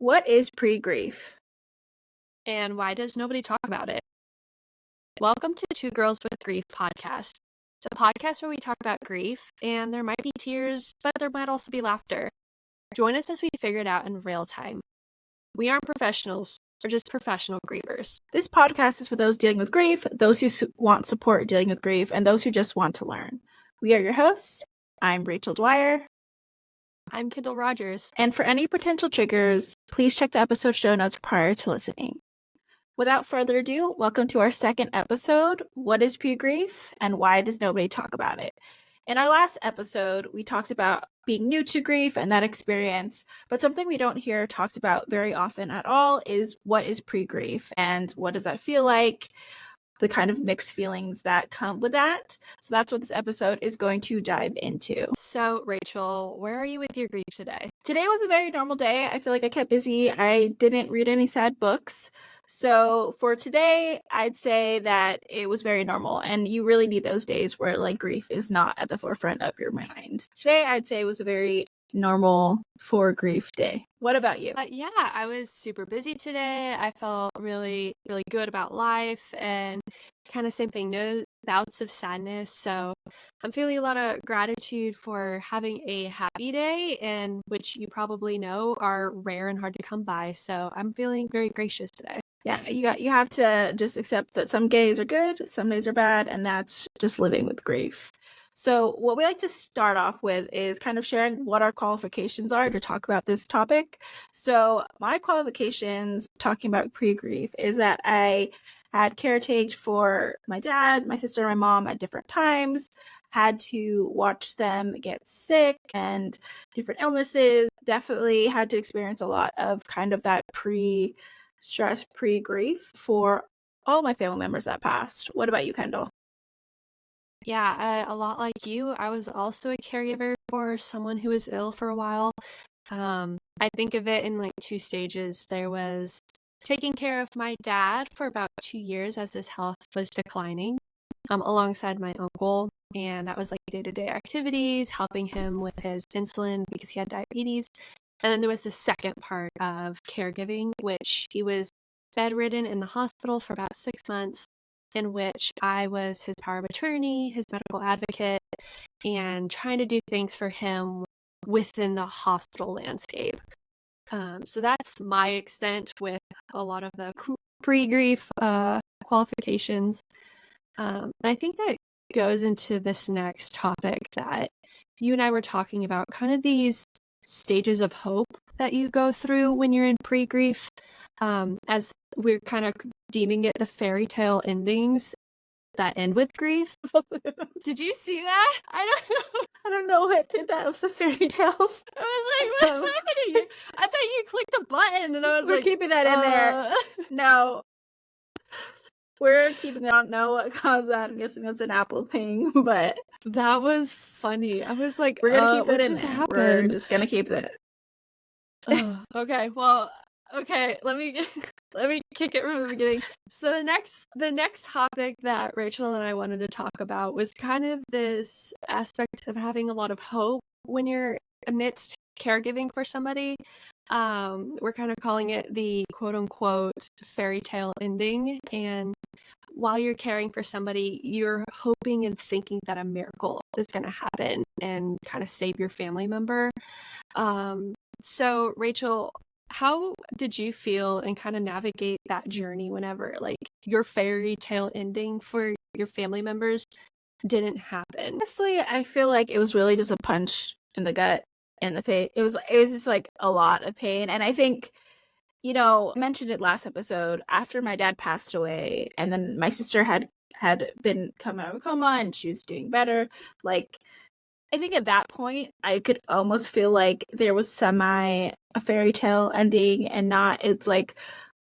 What is pre-grief? And why does nobody talk about it? Welcome to Two Girls with Grief podcast. It's a podcast where we talk about grief, and there might be tears, but there might also be laughter. Join us as we figure it out in real time. We aren't professionals, we're just professional grievers. This podcast is for those dealing with grief, those who want support dealing with grief, and those who just want to learn. We are your hosts. I'm Rachel Dwyer. I'm Kendel Rogers. And for any potential triggers, please check the episode show notes prior to listening. Without further ado, welcome to our second episode, What is Pre-Grief and Why Does Nobody Talk About It? In our last episode, we talked about being new to grief and that experience, but something we don't hear talked about very often at all is what is pre-grief and what does that feel like, the kind of mixed feelings that come with that. So that's what this episode is going to dive into. So, Rachel, where are you with your grief today? Today was a very normal day. I feel like I kept busy. I didn't read any sad books. So for today, I'd say that it was very normal. And you really need those days where like grief is not at the forefront of your mind. Today, I'd say it was a very normal for grief day. What about you? Yeah, I was super busy today. I felt really, really good about life and kind of same thing, no bouts of sadness. So I'm feeling a lot of gratitude for having a happy day, and which you probably know are rare and hard to come by. So I'm feeling very gracious today. Yeah, you have to just accept that some days are good, some days are bad, and that's just living with grief. So what we like to start off with is kind of sharing what our qualifications are to talk about this topic. So my qualifications talking about pre-grief is that I had caretaked for my dad, my sister, and my mom at different times, had to watch them get sick and different illnesses, definitely had to experience a lot of kind of that stress, pre-grief for all my family members that passed. What about you, Kendel? Yeah, a lot like you, I was also a caregiver for someone who was ill for a while. I think of it in like two stages. There was taking care of my dad for about 2 years as his health was declining, alongside my uncle. And that was like day-to-day activities, helping him with his insulin because he had diabetes. And then there was the second part of caregiving, which he was bedridden in the hospital for about 6 months, in which I was his power of attorney, his medical advocate, and trying to do things for him within the hospital landscape. So that's my extent with a lot of the pre-grief qualifications. I think that goes into this next topic that you and I were talking about, kind of these stages of hope that you go through when you're in pre-grief, as we're kind of deeming it the fairy tale endings that end with grief. Did you see that? I don't know what did that. It was the fairy tales. I was like, what's happening here? I thought you clicked the button and I was We're like, keeping that in there. No. We're keeping it. I don't know what caused that. I'm guessing that's an Apple thing, but that was funny. I was like, we're gonna keep it what in just there. happened? We're just gonna keep it. Okay, well, okay, let me kick it from the beginning. So the next topic that Rachel and I wanted to talk about was kind of this aspect of having a lot of hope when you're amidst caregiving for somebody. We're kind of calling it the quote unquote fairy tale ending, and while you're caring for somebody, you're hoping and thinking that a miracle is going to happen and kind of save your family member. So Rachel, how did you feel and kind of navigate that journey whenever like your fairy tale ending for your family members didn't happen? Honestly, I feel like it was really just a punch in the gut and the face. It was just like a lot of pain. And I think, I mentioned it last episode, after my dad passed away and then my sister had been come out of a coma and she was doing better. Like, I think at that point I could almost feel like there was a fairy tale ending and not. It's like,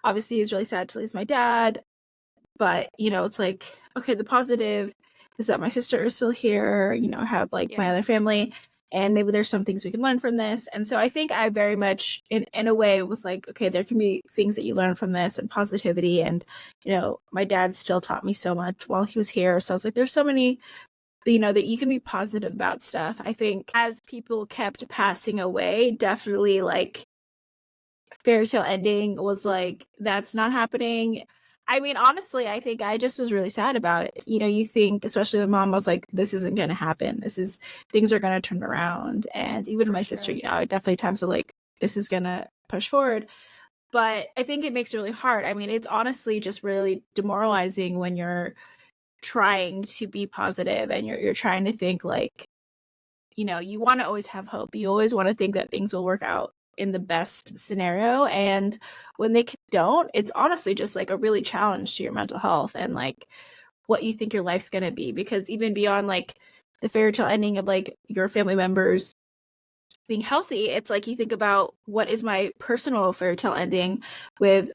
obviously it's really sad to lose my dad, but it's like, okay, the positive is that my sister is still here, I have like my other family, and maybe there's some things we can learn from this. And so I think I very much in a way was like, okay, there can be things that you learn from this and positivity. And my dad still taught me so much while he was here, so I was like, there's so many that you can be positive about stuff. I think as people kept passing away, definitely like fairy tale ending was like, that's not happening. I mean, honestly, I think I just was really sad about it. You know, you think, especially with mom, was like, this isn't going to happen. Things are going to turn around. And even For my sister, sure. you know, definitely times of like, this is going to push forward. But I think it makes it really hard. I mean, it's honestly just really demoralizing when you're trying to be positive and you're trying to think like, you know, you want to always have hope. You always want to think that things will work out in the best scenario. And when they don't, it's honestly just like a really challenge to your mental health and like what you think your life's going to be. Because even beyond like the fairy tale ending of like your family members being healthy, it's like you think about what is my personal fairy tale ending with,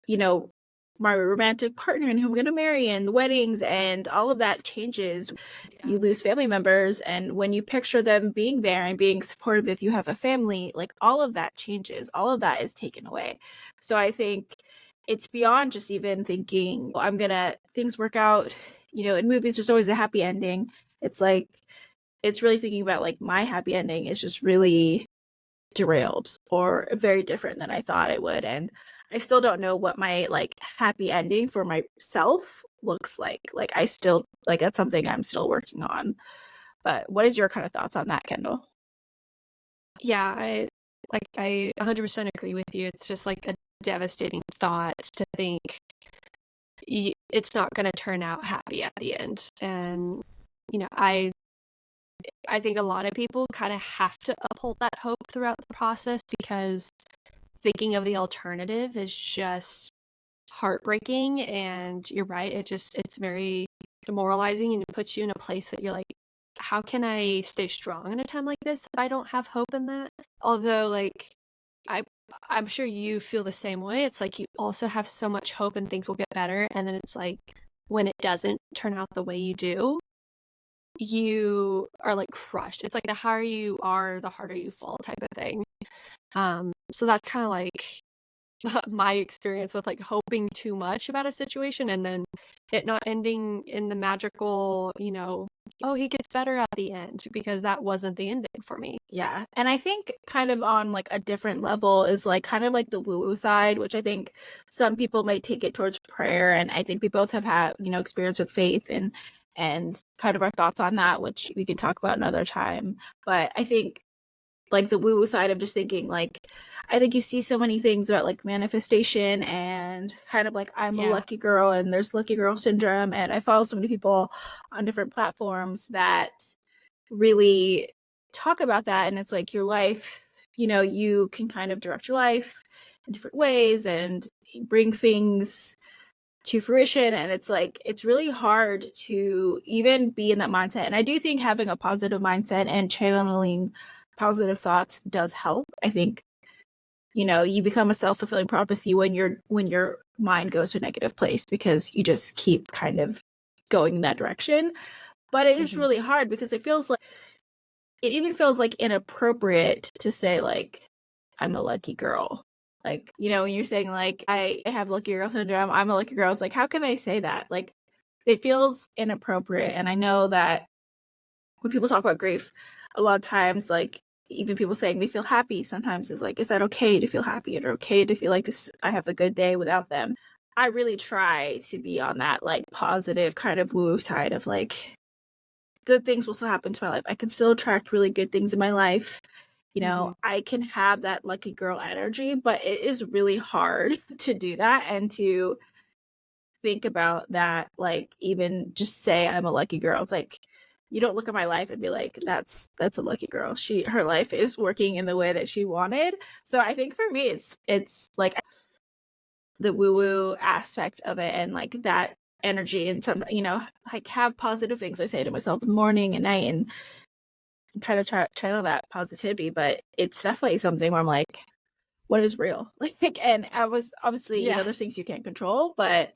you know, my romantic partner and who I'm going to marry and weddings and all of that changes. Yeah. You lose family members. And when you picture them being there and being supportive, if you have a family, like all of that changes, all of that is taken away. So I think it's beyond just even thinking, well, things work out. You know, in movies, there's always a happy ending. It's like, it's really thinking about like my happy ending is just really derailed or very different than I thought it would. And I still don't know what my like happy ending for myself looks like. Like I still like that's something I'm still working on. But what is your kind of thoughts on that, Kendall? Yeah, I 100% agree with you. It's just like a devastating thought to think it's not going to turn out happy at the end. And you know, I think a lot of people kind of have to uphold that hope throughout the process because thinking of the alternative is just heartbreaking. And you're right, it's very demoralizing and it puts you in a place that you're like, how can I stay strong in a time like this if I don't have hope in that? Although like I I'm sure you feel the same way. It's like you also have so much hope and things will get better, and then it's like when it doesn't turn out the way you do, you are like crushed. It's like the higher you are, the harder you fall type of thing. So that's kind of like my experience with like hoping too much about a situation and then it not ending in the magical, you know, oh, he gets better at the end because that wasn't the ending for me. Yeah. And I think kind of on like a different level is like kind of like the woo-woo side, which I think some people might take it towards prayer. And I think we both have had, you know, experience with faith and kind of our thoughts on that, which we can talk about another time. But I think like the woo-woo side of just thinking like I think you see so many things about like manifestation and kind of like I'm a Yeah. lucky girl and there's lucky girl syndrome, and I follow so many people on different platforms that really talk about that. And it's like your life, you know, you can kind of direct your life in different ways and bring things to fruition. And it's like it's really hard to even be in that mindset. And I do think having a positive mindset and channeling positive thoughts does help. I think, you know, you become a self-fulfilling prophecy when your mind goes to a negative place because you just keep kind of going in that direction. But it is really hard because it even feels like inappropriate to say like I'm a lucky girl. Like, you know, when you're saying like I have lucky girl syndrome, I'm a lucky girl, it's like how can I say that? Like it feels inappropriate. And I know that when people talk about grief, a lot of times like even people saying they feel happy sometimes is like, is that okay to feel happy or okay to feel like this I have a good day without them? I really try to be on that like positive kind of woo side of like good things will still happen to my life. I can still attract really good things in my life. You know, I can have that lucky girl energy, but it is really hard to do that and to think about that, like even just say I'm a lucky girl. It's like you don't look at my life and be like, that's a lucky girl. Her life is working in the way that she wanted. So I think for me it's like the woo-woo aspect of it and like that energy and some, you know, like have positive things I say to myself in the morning and night and try to channel that positivity. But it's definitely something where I'm like, what is real? Like, and I was obviously, you Yeah. know, there's things you can't control, but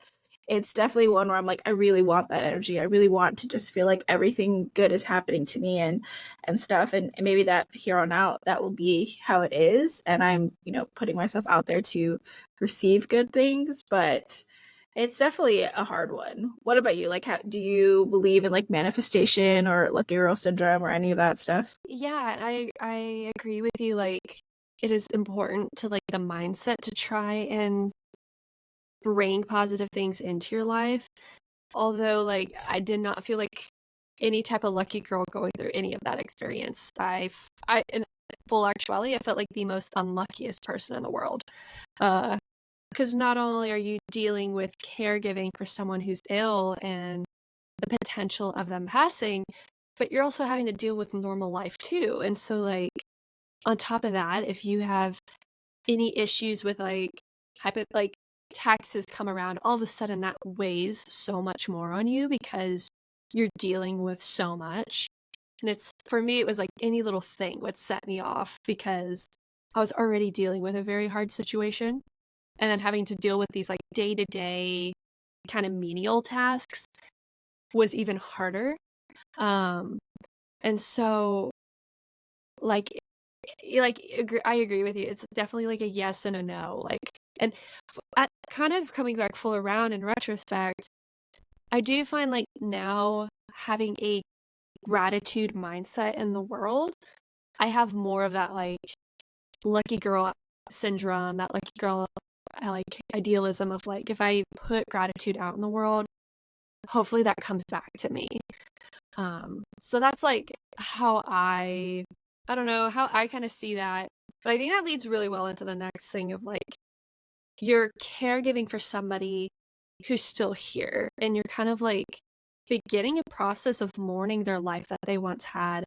it's definitely one where I'm like, I really want that energy. I really want to just feel like everything good is happening to me and stuff. And maybe that here on out, that will be how it is. And I'm, you know, putting myself out there to receive good things, but it's definitely a hard one. What about you? Like, how do you believe in like manifestation or lucky girl syndrome or any of that stuff? Yeah, I agree with you. Like it is important to like the mindset to try and bring positive things into your life. Although, like, I did not feel like any type of lucky girl going through any of that experience. In full actuality, I felt like the most unluckiest person in the world. Because not only are you dealing with caregiving for someone who's ill and the potential of them passing, but you're also having to deal with normal life too. And so, like, on top of that, if you have any issues with like taxes come around, all of a sudden that weighs so much more on you because you're dealing with so much. And it's for me, it was like any little thing would set me off because I was already dealing with a very hard situation. And then having to deal with these like day to day kind of menial tasks was even harder. Um, and so like I agree with you. It's definitely like a yes and a no. Like, and kind of coming back full around in retrospect, I do find like now having a gratitude mindset in the world, I have more of that like lucky girl syndrome, that lucky girl like idealism of like if I put gratitude out in the world, hopefully that comes back to me. So that's like how I don't know how I kind of see that. But I think that leads really well into the next thing of like you're caregiving for somebody who's still here and you're kind of like beginning a process of mourning their life that they once had.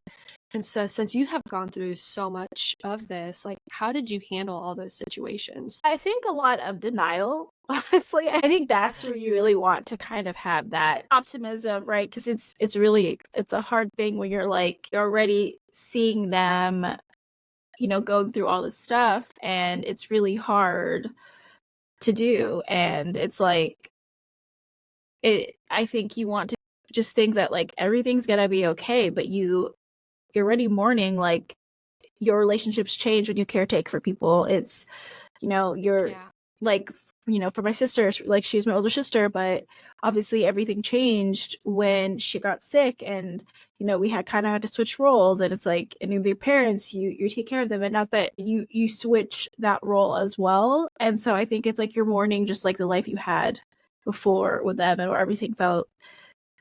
And so since you have gone through so much of this, like how did you handle all those situations? I think a lot of denial, honestly. I think that's where you really want to kind of have that optimism, right? Because it's really it's a hard thing when you're like you're already seeing them, going through all this stuff, and it's really hard to do. And it's like I think you want to just think that like everything's gonna be okay, but you're already mourning like your relationships change when you caretake for people. It's you're Yeah. like for my sister, like she's my older sister, but obviously everything changed when she got sick, and we had to switch roles, and it's like, and their parents, you take care of them, and not that you switch that role as well. And so I think it's like you're mourning just like the life you had before with them, and where everything felt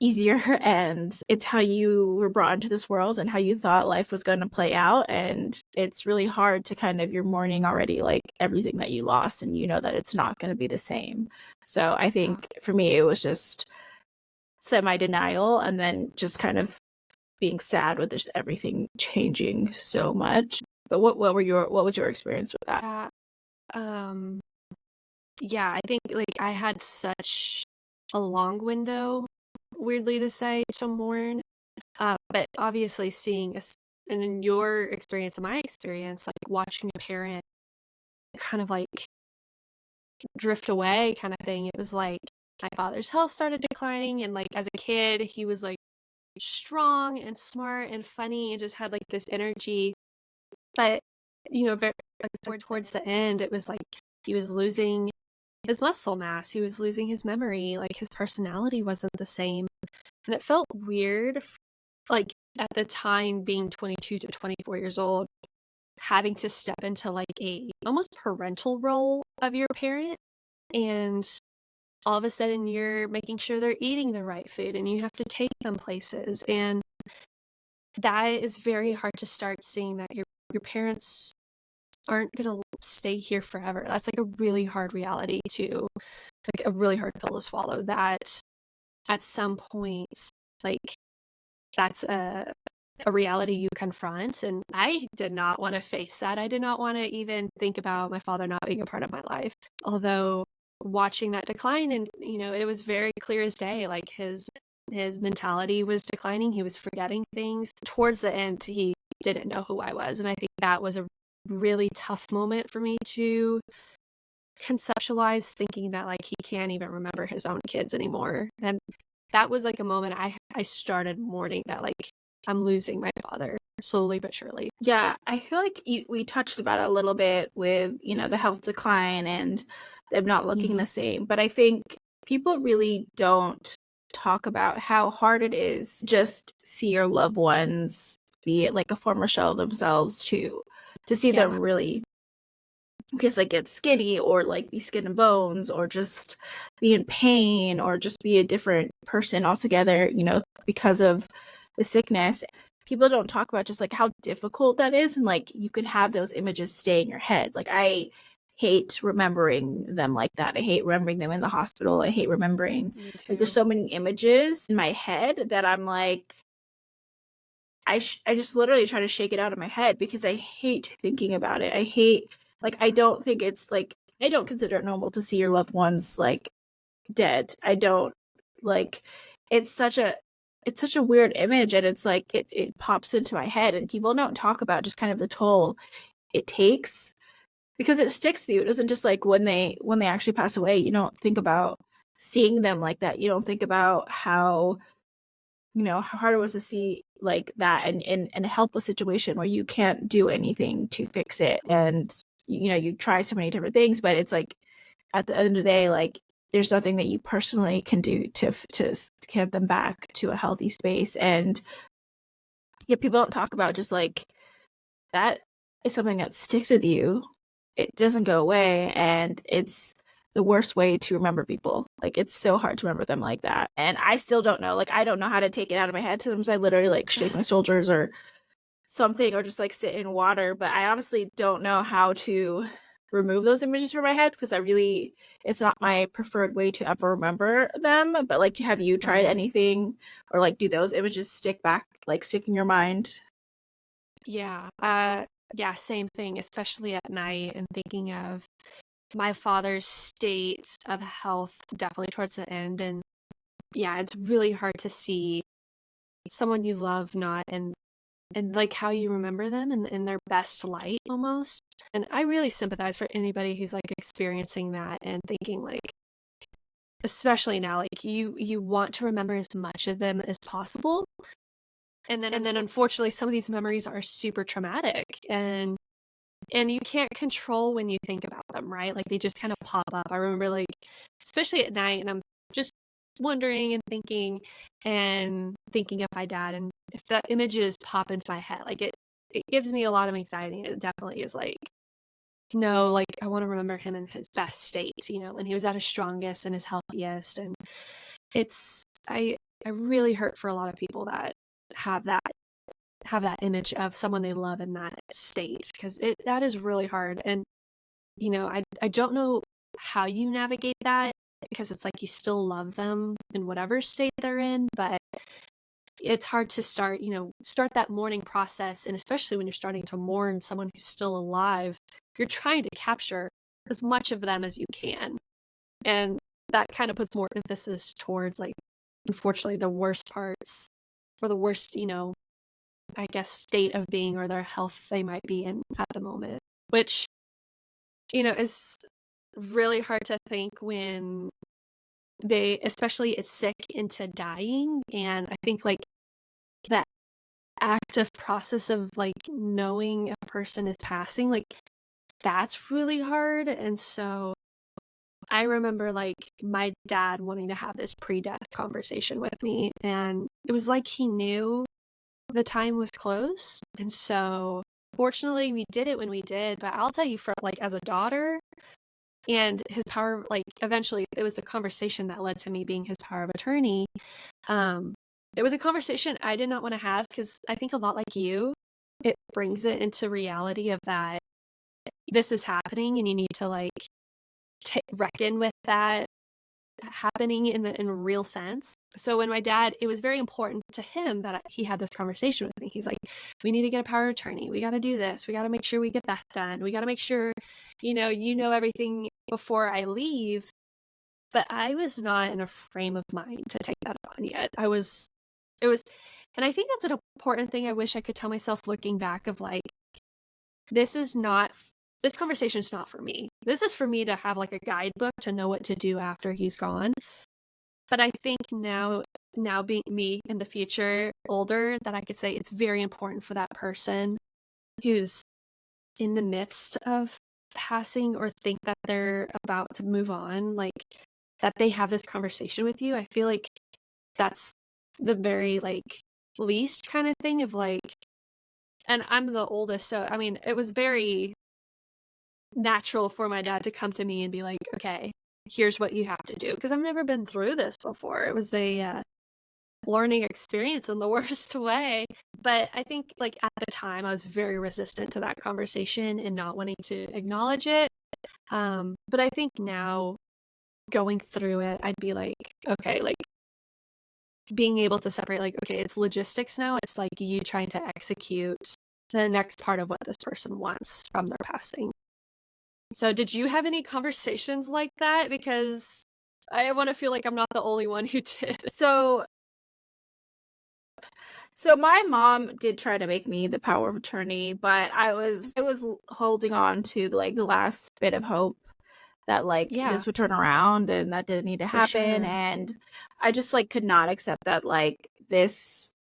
easier, and it's how you were brought into this world and how you thought life was going to play out. And it's really hard to kind of, you're mourning already like everything that you lost, and you know that it's not going to be the same. So I think for me it was just semi-denial, and then just kind of being sad with just everything changing so much. But what was your experience with that? Yeah. Um yeah, I think like I had such a long window, weirdly to say, to mourn. But obviously seeing us and in your experience and my experience, like watching a parent kind of like drift away kind of thing. It was like my father's health started declining, and like as a kid, he was like strong and smart and funny and just had like this energy. But very like, towards the end, it was like he was losing his muscle mass, he was losing his memory, like his personality wasn't the same. And it felt weird, like at the time being 22 to 24 years old, having to step into like a almost parental role of your parent, and all of a sudden you're making sure they're eating the right food and you have to take them places, and that is very hard to start seeing that your parents aren't going to stay here forever. That's like a really hard reality to like a really hard pill to swallow, that at some point like that's a reality you confront. And I did not want to face that. I did not want to even think about my father not being a part of my life. Although watching that decline, and it was very clear as day, like his mentality was declining. He was forgetting things. Towards the end, he didn't know who I was. And I think that was a really tough moment for me to conceptualize, thinking that like he can't even remember his own kids anymore. And that was like a moment I started mourning that like I'm losing my father slowly but surely. Yeah, I feel like we touched about it a little bit with, the health decline and them not looking the same. But I think people really don't talk about how hard it is just see your loved ones, be it like a former shell of themselves, to see Yeah. them really because like get skinny or like be skin and bones or just be in pain or just be a different person altogether, because of the sickness. People don't talk about just like how difficult that is, and like you could have those images stay in your head. Like I hate remembering them like that. I hate remembering them in the hospital. I hate remembering, Me like, there's too. so many images in my head that I'm like, I just literally try to shake it out of my head because I hate thinking about it. I hate, like, I don't think it's like, I don't consider it normal to see your loved ones like dead. I don't, like, it's such a weird image, and it's like it pops into my head, and people don't talk about just kind of the toll it takes, because it sticks to you. It doesn't just like when they actually pass away, you don't think about seeing them like that. You don't think about how, how hard it was to see like that, and in a helpless situation where you can't do anything to fix it. And, you try so many different things, but it's like at the end of the day, like there's nothing that you personally can do to get them back to a healthy space. And yeah, people don't talk about just like that is something that sticks with you. It doesn't go away, and it's the worst way to remember people. Like it's so hard to remember them like that. And I still don't know. Like I don't know how to take it out of my head. Sometimes I literally like shake my shoulders or something, or just like sit in water, but I honestly don't know how to remove those images from my head, because it's not my preferred way to ever remember them. But like, have you tried Right. anything, or like do those images stick in your mind? Yeah. Yeah, same thing, especially at night and thinking of my father's state of health definitely towards the end. And yeah, it's really hard to see someone you love not and like how you remember them in their best light almost. And I really sympathize for anybody who's like experiencing that and thinking like, especially now, like you want to remember as much of them as possible. And then unfortunately some of these memories are super traumatic, and you can't control when you think about them, right? Like they just kind of pop up. I remember like especially at night, and I'm just wondering and thinking of my dad, and if the images pop into my head, like it gives me a lot of anxiety. And it definitely is like, no, like I want to remember him in his best state, when he was at his strongest and his healthiest. And it's I really hurt for a lot of people that have that have that image of someone they love in that state, because that is really hard. And I don't know how you navigate that, because it's like you still love them in whatever state they're in, but it's hard to start that mourning process. And especially when you're starting to mourn someone who's still alive, you're trying to capture as much of them as you can. And that kind of puts more emphasis towards, like, unfortunately, the worst parts, or the worst, I guess, state of being or their health they might be in at the moment, which, is really hard to think when they, especially, is sick into dying. And I think, like, that active process of, like, knowing a person is passing, like, that's really hard. And so I remember, like, my dad wanting to have this pre-death conversation with me, and it was like he knew the time was close. And so fortunately we did it when we did. But I'll tell you, from like as a daughter, and his power, like eventually it was the conversation that led to me being his power of attorney. um it was a conversation I did not want to have, because I think a lot like you, it brings it into reality of that this is happening, and you need to like reckon with that happening in a real sense. So when my dad, it was very important to him that he had this conversation with me. He's like, we need to get a power of attorney. We got to do this. We got to make sure we get that done. We got to make sure, everything before I leave. But I was not in a frame of mind to take that on yet. It was, and I think that's an important thing I wish I could tell myself looking back, of like, this is not, this conversation is not for me. This is for me to have like a guidebook to know what to do after he's gone. But I think now being me in the future, older, that I could say it's very important for that person who's in the midst of passing, or think that they're about to move on, like, that they have this conversation with you. I feel like that's the very, like, least kind of thing of like, and I'm the oldest, so I mean, it was very natural for my dad to come to me and be like, okay, here's what you have to do. Because I've never been through this before. It was a learning experience in the worst way. But I think, like, at the time, I was very resistant to that conversation and not wanting to acknowledge it. But I think now, going through it, I'd be like, okay, like, being able to separate, like, okay, it's logistics now. It's like you trying to execute the next part of what this person wants from their passing. So, did you have any conversations like that? Because I want to feel like I'm not the only one who did. So my mom did try to make me the power of attorney, but I was holding on to like the last bit of hope that like Yeah, this would turn around and that didn't need to for happen, sure. and I just like could not accept that like this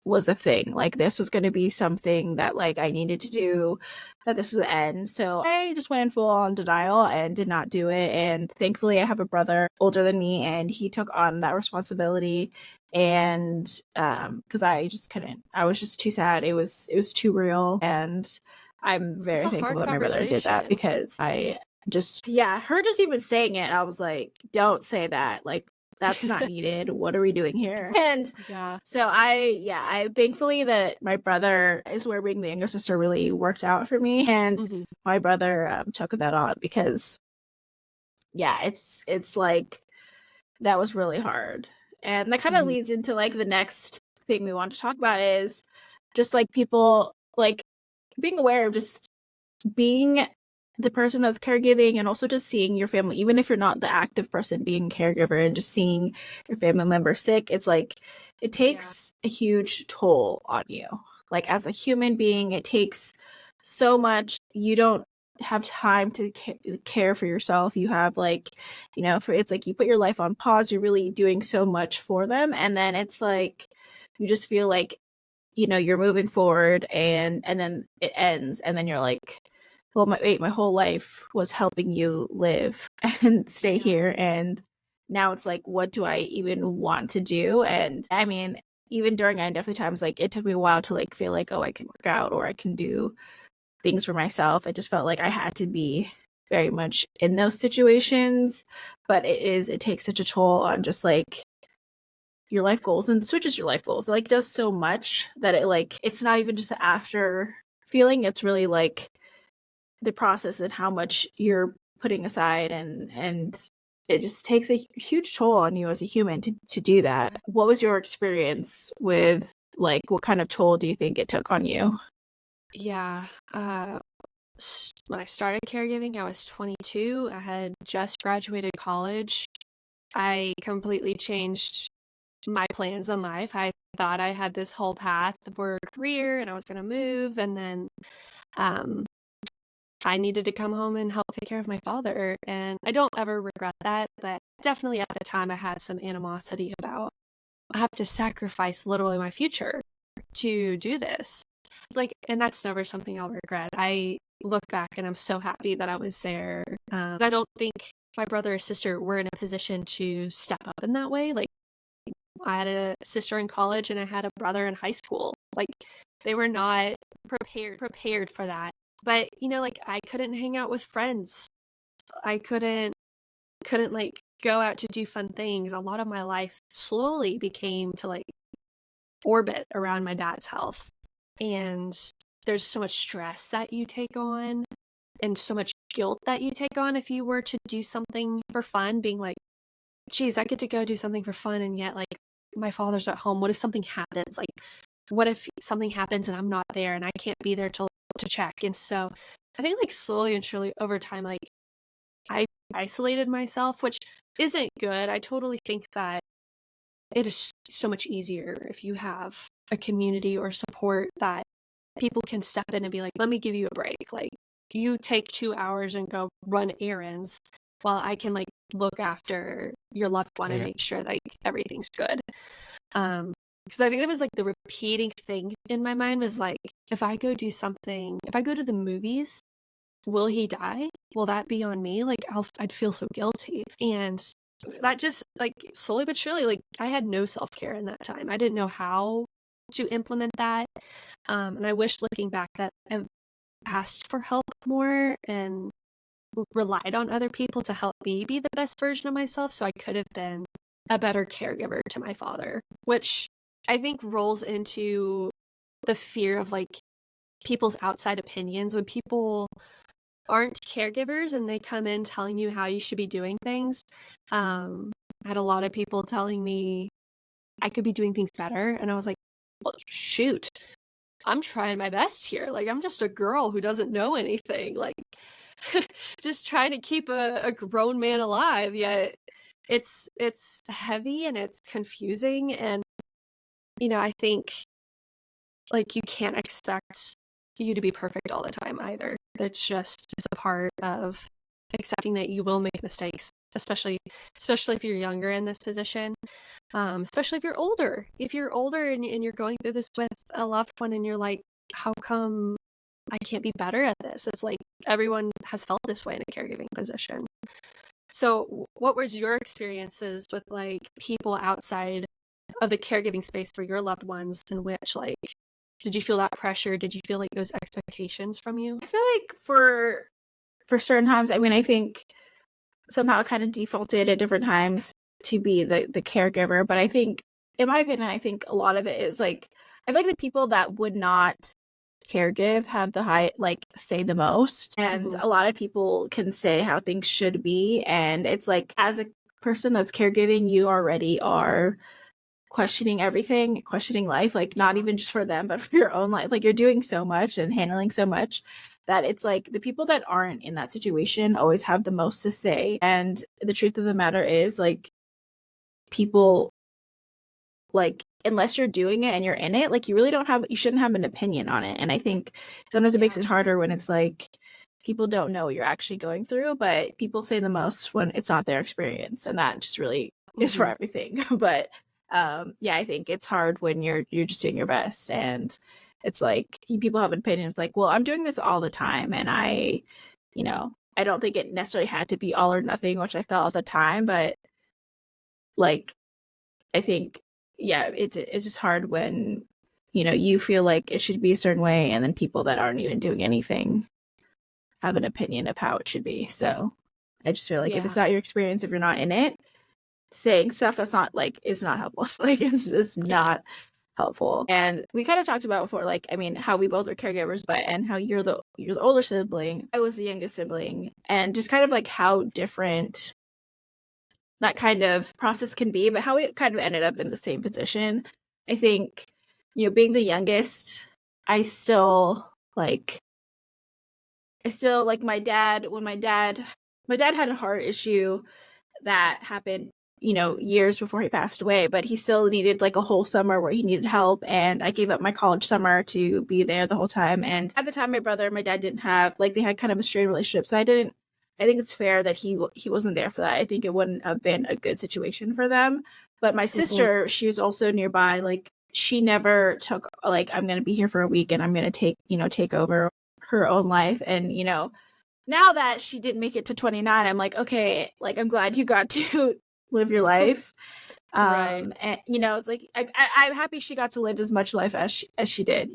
was a thing. Like this was going to be something that like I needed to do, that this was the end. So I just went in full on denial and did not do it. And thankfully I have a brother older than me and he took on that responsibility. And because I just couldn't. I was just too sad. It was too real. And I'm It's very a thankful hard that my brother did that, conversation. because I just, yeah, her just even saying it, I was like, don't say that. Like that's not needed. What are we doing here? And Yeah. so I thankfully that my brother is where being the younger sister really worked out for me, and Mhm. my brother took that on, because yeah, it's like that was really hard, and that kind of Mhm. leads into like the next thing we want to talk about is just like people like being aware of just being the person that's caregiving, and also just seeing your family, even if you're not the active person being caregiver, and just seeing your family member sick, it's like it Yeah. takes a huge toll on you. Like as a human being, it takes so much. You don't have time to care for yourself. You have like, for it's like you put your life on pause. You're really doing so much for them, and then it's like you just feel like you're moving forward, and then it ends, and then you're like, well, my whole life was helping you live and stay Yeah. here, and now it's like, what do I even want to do? And I mean, even during INFP times, like it took me a while to like feel like, oh, I can work out or I can do things for myself. I just felt like I had to be very much in those situations, but it takes such a toll on just like your life goals, and switches your life goals. It like does so much that it like it's not even just the after feeling, it's really like the process and how much you're putting aside, and it just takes a huge toll on you as a human to do that. What was your experience with, like, what kind of toll do you think it took on you? Yeah. When I started caregiving, I was 22. I had just graduated college. I completely changed my plans in life. I thought I had this whole path for a career and I was going to move. And then um, I needed to come home and help take care of my father. And I don't ever regret that. But definitely at the time, I had some animosity about I have to sacrifice literally my future to do this. Like, and that's never something I'll regret. I look back and I'm so happy that I was there. I don't think my brother or sister were in a position to step up in that way. Like, I had a sister in college and I had a brother in high school. Like, they were not prepared for that. But like I couldn't hang out with friends. I couldn't like go out to do fun things. A lot of my life slowly became to like orbit around my dad's health. And there's so much stress that you take on and so much guilt that you take on if you were to do something for fun, being like, geez, I get to go do something for fun, and yet, like, my father's at home. What if something happens? Like, what if something happens and I'm not there and I can't be there to check? And so I think, like, slowly and surely over time, like, I isolated myself, which isn't good. I totally think that it is so much easier if you have a community or support that people can step in and be like, let me give you a break. Like, you take 2 hours and go run errands while I can like look after your loved one and make sure like everything's good. Because I think that was like the repeating thing in my mind was like, if I go do something, if I go to the movies, will he die? Will that be on me? Like, I'd feel so guilty. And that just like slowly but surely, like, I had no self care in that time. I didn't know how to implement that. And I wish looking back that I asked for help more and relied on other people to help me be the best version of myself, so I could have been a better caregiver to my father, which I think rolls into the fear of like people's outside opinions. When people aren't caregivers and they come in telling you how you should be doing things, I had a lot of people telling me I could be doing things better, and I was like, well, shoot, I'm trying my best here. Like, I'm just a girl who doesn't know anything. Like, just trying to keep a grown man alive. Yet it's heavy and it's confusing. And, I think like you can't expect you to be perfect all the time either. It's a part of accepting that you will make mistakes, especially if you're younger in this position. Especially if you're older. If you're older and you're going through this with a loved one and you're like, how come I can't be better at this? It's like everyone has felt this way in a caregiving position. So what was your experiences with like people outside of the caregiving space for your loved ones, in which like did you feel that pressure? Did you feel like those expectations from you? I feel like for certain times, I mean, I think somehow I kind of defaulted at different times to be the caregiver, but I think, in my opinion, I think a lot of it is like, I feel like the people that would not caregive have the high, like, say the most, and a lot of people can say how things should be, and it's like, as a person that's caregiving, you already are questioning everything, questioning life, like not even just for them, but for your own life. Like, you're doing so much and handling so much that it's like the people that aren't in that situation always have the most to say. And the truth of the matter is, like, people, like, unless you're doing it and you're in it, like, you shouldn't have an opinion on it. And I think sometimes it makes it harder when it's like people don't know what you're actually going through, but people say the most when it's not their experience, and that just really is for everything. But yeah, I think it's hard when you're just doing your best, and it's like people have an opinion. It's like, well, I'm doing this all the time, and I don't think it necessarily had to be all or nothing, which I felt at the time, but like, I think, yeah, it's just hard when you feel like it should be a certain way, and then people that aren't even doing anything have an opinion of how it should be. So I just feel like if it's not your experience, if you're not in it, saying stuff that's not like is not helpful. Like, it's just not helpful. And we kind of talked about before, like, I mean, how we both are caregivers, but and how you're the older sibling, I was the youngest sibling, and just kind of like how different that kind of process can be, but how we kind of ended up in the same position. I think, being the youngest, I still like my dad. When my dad had a heart issue that happened, years before he passed away, but he still needed like a whole summer where he needed help, and I gave up my college summer to be there the whole time. And at the time, my brother and my dad didn't have, like, they had kind of a strained relationship, so I think it's fair that he wasn't there for that. I think it wouldn't have been a good situation for them. But my sister, she was also nearby. Like, she never took, like, I'm going to be here for a week and I'm going to take over her own life. And, now that she didn't make it to 29, I'm like, okay, like, I'm glad you got to live your life. Right. And, it's like, I'm happy she got to live as much life as she did,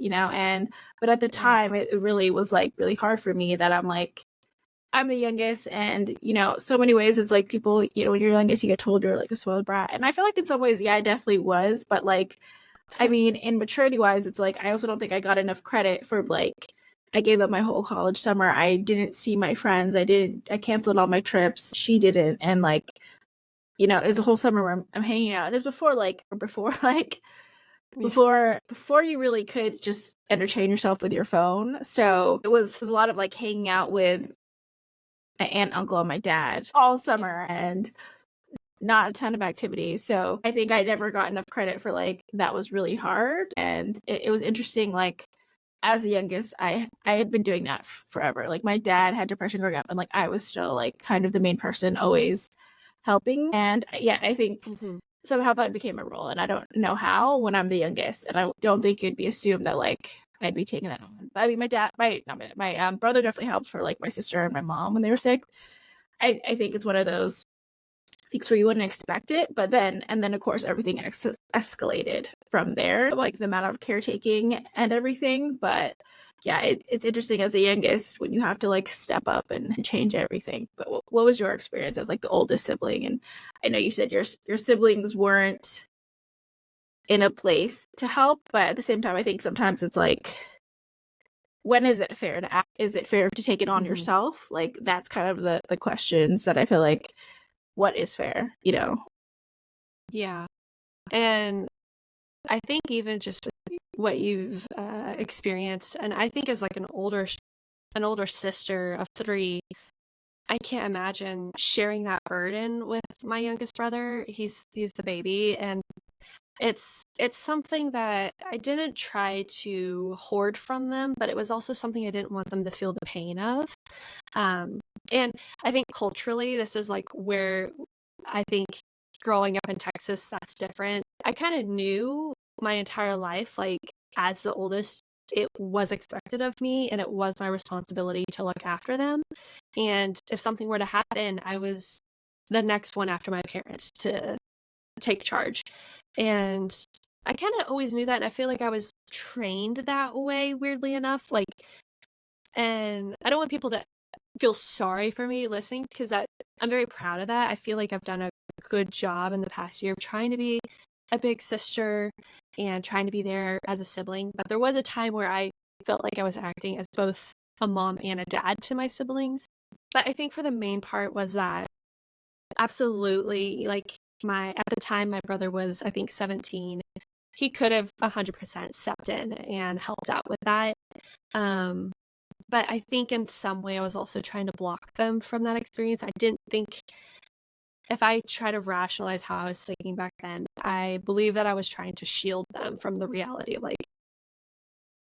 but at the time, it really was like really hard for me that I'm like, I'm the youngest, and so many ways it's like people, when you're youngest, you get told you're like a spoiled brat, and I feel like in some ways, yeah, I definitely was, but like, I mean, in maturity wise, it's like I also don't think I got enough credit for, like, I gave up my whole college summer. I didn't see my friends. I canceled all my trips. She didn't, and like, it was a whole summer where I'm hanging out. It was before before you really could just entertain yourself with your phone. So it was a lot of like hanging out with my aunt, uncle, and my dad all summer, and not a ton of activities. So I think I never got enough credit for, like, that was really hard. And it was interesting, like, as the youngest, I had been doing that forever. Like, my dad had depression growing up, and like I was still like kind of the main person always helping. And yeah, I think somehow that became a role, and I don't know how when I'm the youngest, and I don't think it'd be assumed that like I'd be taking that on. But I mean, my brother definitely helped for like my sister and my mom when they were sick. I think it's one of those weeks where you wouldn't expect it, but then of course everything escalated from there, like the amount of caretaking and everything. But yeah, it's interesting as the youngest when you have to like step up and change everything. But what was your experience as like the oldest sibling? And I know you said your siblings weren't in a place to help, but at the same time I think sometimes it's like, when is it fair to act? Is it fair to take it on yourself? Like that's kind of the questions that I feel like, what is fair, you know? Yeah. And I think even just with what you've experienced, and I think as like an older sister of 3, I can't imagine sharing that burden with my youngest brother. He's the baby, and it's something that I didn't try to hoard from them, but it was also something I didn't want them to feel the pain of. And I think culturally, this is like where I think growing up in Texas, that's different. I kind of knew my entire life, like as the oldest, it was expected of me and it was my responsibility to look after them. And if something were to happen, I was the next one after my parents to take charge. And I kind of always knew that. And I feel like I was trained that way, weirdly enough. Like, and I don't want people to feel sorry for me listening because I'm very proud of that. I feel like I've done a good job in the past year of trying to be a big sister and trying to be there as a sibling. But there was a time where I felt like I was acting as both a mom and a dad to my siblings. But I think for the main part was that absolutely, like at the time my brother was, I think, 17. He could have 100% stepped in and helped out with that. But I think in some way I was also trying to block them from that experience. I didn't think, if I try to rationalize how I was thinking back then, I believe that I was trying to shield them from the reality of like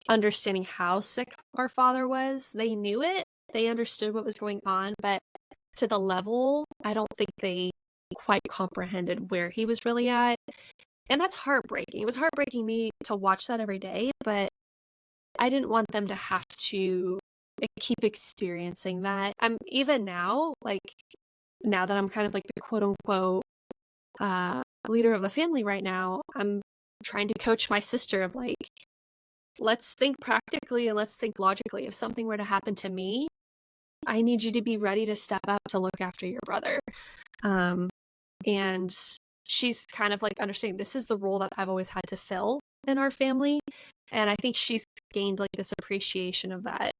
understanding how sick our father was. They knew it, they understood what was going on, but to the level, I don't think they quite comprehended where he was really at. And that's heartbreaking. It was heartbreaking me to watch that every day, but I didn't want them to have to keep experiencing that. I'm even now, like now that I'm kind of like the quote unquote leader of the family right now, I'm trying to coach my sister of like, let's think practically and let's think logically. If something were to happen to me, I need you to be ready to step up to look after your brother. And she's kind of like understanding this is the role that I've always had to fill in our family. And I think she's gained like this appreciation of that.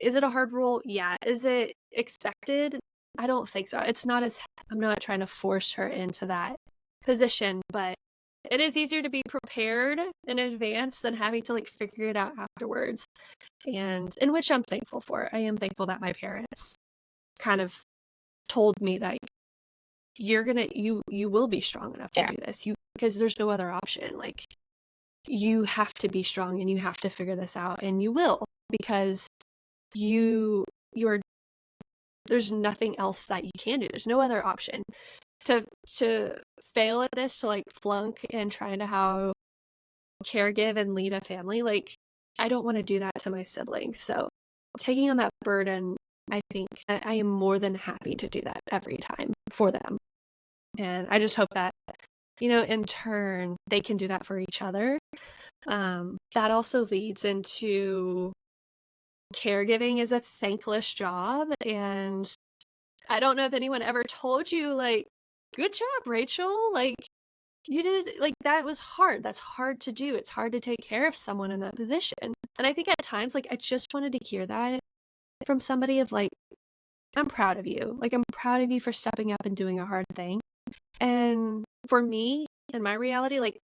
Is it a hard role? Yeah. Is it expected? I don't think so. It's not as, I'm not trying to force her into that position, but it is easier to be prepared in advance than having to like figure it out afterwards. And in which I'm thankful for. I am thankful that my parents kind of told me that you will be strong enough to do this. Because there's no other option. Like you have to be strong and you have to figure this out, and you will, because you're there's nothing else that you can do. There's no other option. To fail at this, to like flunk and trying to how caregive and lead a family, like I don't want to do that to my siblings. So taking on that burden, I think I am more than happy to do that every time for them. And I just hope that, in turn, they can do that for each other. That also leads into caregiving is a thankless job. And I don't know if anyone ever told you, like, good job, Rachel. Like, you did, like, that was hard. That's hard to do. It's hard to take care of someone in that position. And I think at times, like, I just wanted to hear that from somebody of, like, I'm proud of you. Like, I'm proud of you for stepping up and doing a hard thing. And for me, in my reality, like,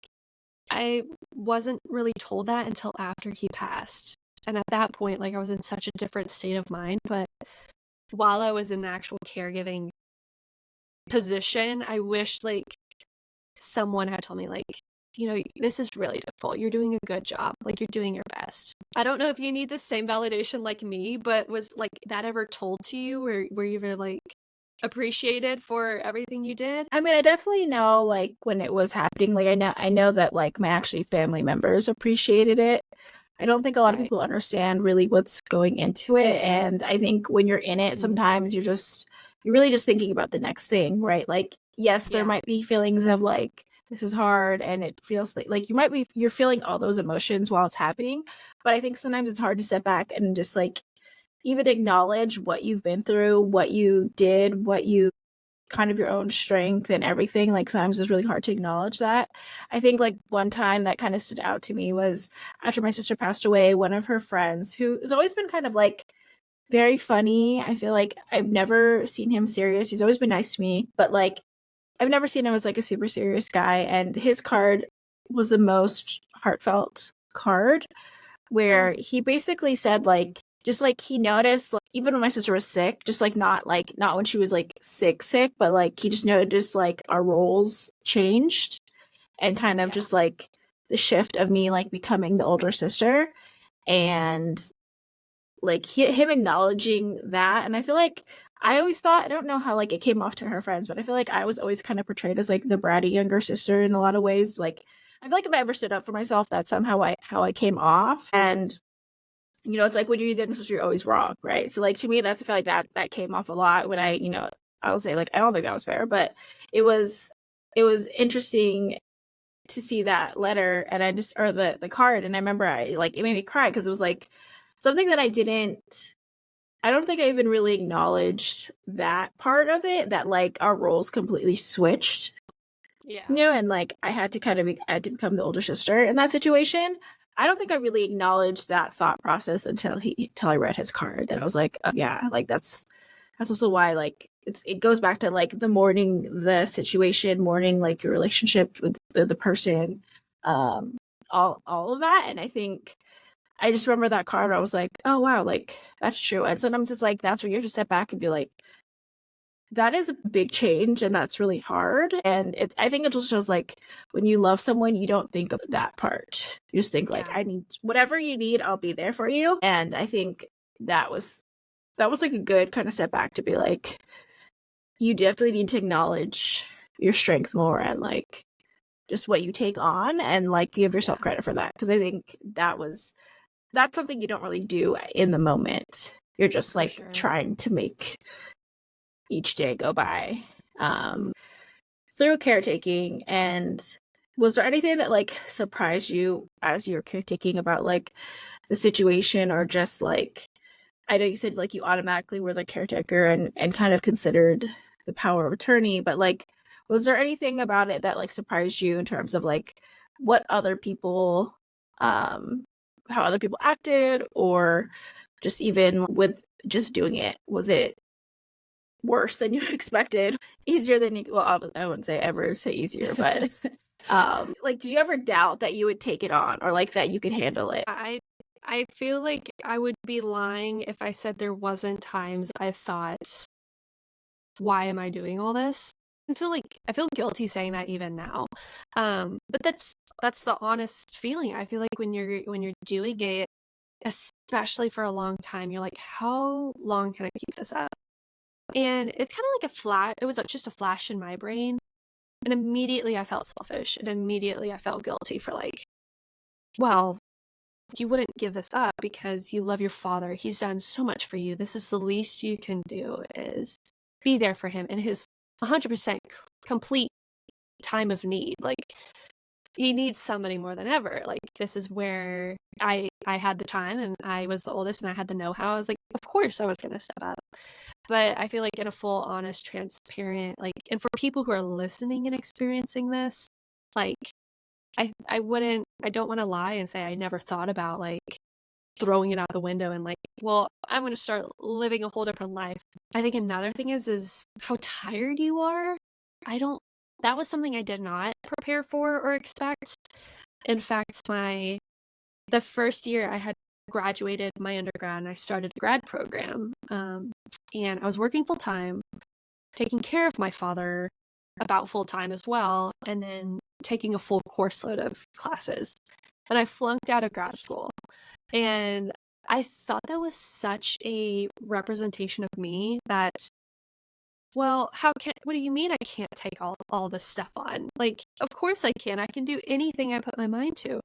I wasn't really told that until after he passed. And at that point, like, I was in such a different state of mind. But while I was in the actual caregiving position, I wish, like, someone had told me, like, this is really difficult. You're doing a good job. Like, you're doing your best. I don't know if you need the same validation like me, but was, like, that ever told to you where you were, like, appreciated for everything you did? I mean, I definitely know, like, when it was happening, like, I know that, like, my actually family members appreciated it. I don't think a lot of people understand really what's going into it. And I think when you're in it, sometimes you're just you're really just thinking about the next thing, right? Like, yes, there Yeah. might be feelings of like, this is hard and it feels like you're feeling all those emotions while it's happening. But I think sometimes it's hard to step back and just like even acknowledge what you've been through, what you did, what you kind of your own strength and everything. Like sometimes it's really hard to acknowledge that. I think like one time that kind of stood out to me was after my sister passed away, one of her friends who has always been kind of like very funny. I feel like I've never seen him serious. He's always been nice to me, but like I've never seen him as like a super serious guy. And his card was the most heartfelt card Oh, where he basically said like just like he noticed like, even when my sister was sick, just like not when she was like sick, but like he just noticed like our roles changed and kind of yeah. just like the shift of me like becoming the older sister and like him acknowledging that. And I feel like I always thought, I don't know how like it came off to her friends, but I feel like I was always kind of portrayed as like the bratty younger sister in a lot of ways. Like I feel like if I ever stood up for myself, that's somehow how I came off. And you know, it's like when you're the younger sister, you're always wrong, right? So like to me, that's I feel like that came off a lot when I, you know, I'll say like I don't think that was fair, but it was it was interesting to see that letter and I just or the card and I remember I like it made me cry because it was like something that I don't think I even really acknowledged that part of it that like our roles completely switched, you Yeah. know, and like I had to become the older sister in that situation. I don't think I really acknowledged that thought process until I read his card. That I was like, oh, yeah, like that's also why like it goes back to like the mourning the situation, mourning like your relationship with the person, um, all of that. And I think I just remember that card. I was like, oh wow, like that's true. And sometimes it's like that's where you have to step back and be like, that is a big change and that's really hard. And I think it just shows like when you love someone, you don't think of that part. You just think like, Yeah. I need whatever you need, I'll be there for you. And I think that was like a good kind of step back to be like, you definitely need to acknowledge your strength more and like just what you take on and like give yourself Yeah. credit for that. Cause I think that's something you don't really do in the moment. You're just For like sure. trying to make each day go by. Through caretaking, and was there anything that like surprised you as you're caretaking about like the situation or just like I know you said like you automatically were the caretaker and kind of considered the power of attorney, but like was there anything about it that like surprised you in terms of like what other people um how other people acted or just even with just doing it, was it worse than you expected, easier than you well I wouldn't say ever say easier, but like did you ever doubt that you would take it on or like that you could handle it? I I feel like I would be lying if I said there wasn't times I thought, why am I doing all this? I feel guilty saying that even now. But that's the honest feeling. I feel like when you're doing it, especially for a long time, you're like, how long can I keep this up? And it's kind of like a flash. It was just a flash in my brain, and immediately I felt selfish, and immediately I felt guilty for like, well, you wouldn't give this up because you love your father. He's done so much for you. This is the least you can do is be there for him in his 100% complete time of need. Like he needs somebody more than ever. Like this is where I had the time and I was the oldest and I had the know-how. I was like, of course I was going to step up. But I feel like in a full honest transparent like and for people who are listening and experiencing this, like I don't want to lie and say I never thought about like throwing it out the window and like, well, I'm going to start living a whole different life. I think another thing is how tired you are. I don't that was something I did not prepare for or expect. In fact, the first year I had graduated my undergrad and I started a grad program. And I was working full time, taking care of my father about full time as well, and then taking a full course load of classes. And I flunked out of grad school. And I thought that was such a representation of me that, well, what do you mean I can't take all this stuff on? Like, of course I can. I can do anything I put my mind to.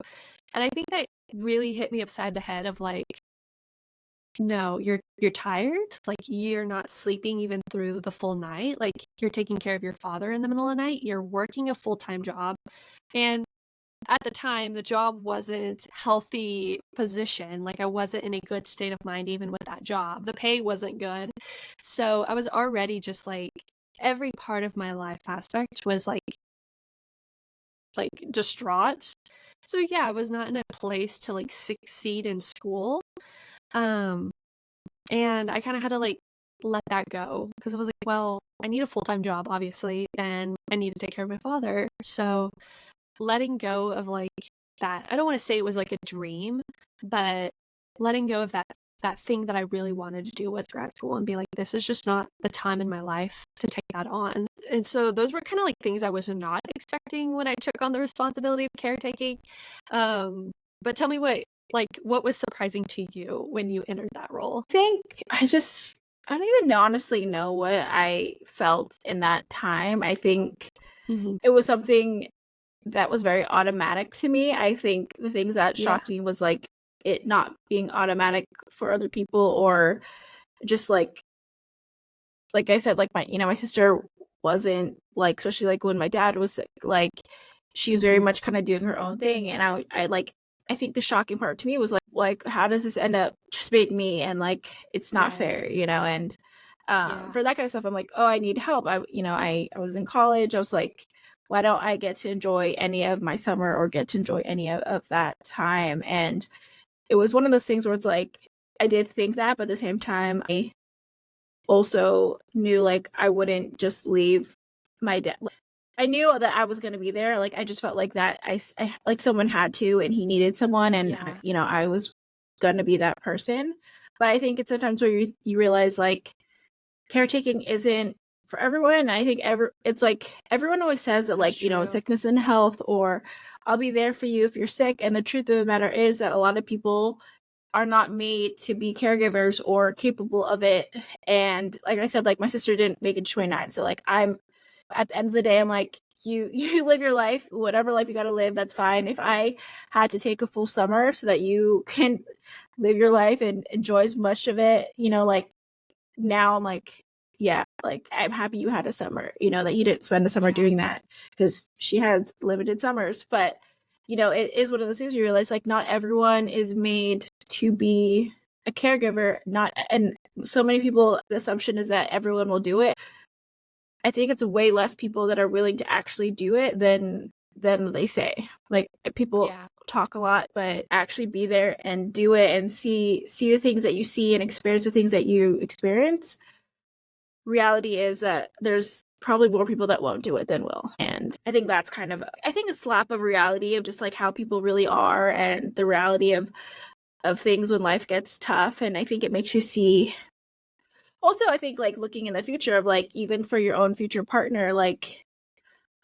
And I think that really hit me upside the head of like, no, you're tired, like, you're not sleeping even through the full night, like, you're taking care of your father in the middle of the night, you're working a full-time job, and at the time, the job wasn't healthy position, like, I wasn't in a good state of mind even with that job, the pay wasn't good, so I was already just, like every part of my life aspect was, distraught. So, yeah, I was not in a place to, like, succeed in school, um and I kinda had to, like, let that go because I was like, "Well, I need a full-time job, obviously, and I need to take care of my father." So, letting go of, like, that I don't wanna say it was like a dream, but letting go of that thing that I really wanted to do was grad school and be like, "This is just not the time in my life to take that on." And so those were kinda, like, things I was not expecting when I took on the responsibility of caretaking. But tell me what was surprising to you when you entered that role? Think I don't even honestly know what I felt in that time. I think Mhm. it was something that was very automatic to me. I think the things that Yeah. shocked me was, like, it not being automatic for other people or just, like I said, like, my sister wasn't, like especially, like, when my dad was sick, like, she was very Mhm. much kinda doing her own thing, and I think the shocking part to me was, how does this end up just being me? And, like, it's not Right. fair, and, Yeah. for that kind of stuff, I'm like, "Oh, I need help." I was in college, I was like, "Why don't I get to enjoy any of my summer or get to enjoy any of that time?" And it was one of those things where it's like, I did think that, but at the same time, I also knew, like, I wouldn't just leave my dad. I knew that I was gonna be there, like, I just felt like that like, someone had to, and he needed someone, and, Yeah. I was gonna be that person. But I think it's sometimes where you realize, like, caretaking isn't for everyone. I think it's like everyone always says that, That's like, true. sickness and health, or I'll be there for you if you're sick, and the truth of the matter is that a lot of people are not made to be caregivers or capable of it. And like I said, like, my sister didn't make it to 29, so, like, I'm at the end of the day, I'm like, you you live your life, whatever life you gotta live, that's fine. If I had to take a full summer so that you can live your life and enjoy as much of it, like, now I'm like, yeah, like, I'm happy you had a summer, that you didn't spend the summer Yeah. doing that because she had limited summers. But, it is one of those things you realize, like, not everyone is made to be a caregiver, not and so many people, the assumption is that everyone will do it. I think it's way less people that are willing to actually do it than they say. Like, people Yeah. talk a lot, but actually be there and do it and see the things that you see and experience the things that you experience. Reality is that there's probably more people that won't do it than will. And I think that's kind of I think a slap of reality of just, like, how people really are and the reality of things when life gets tough. And I think it makes you see also, I think, like, looking in the future of, like, even for your own future partner, like,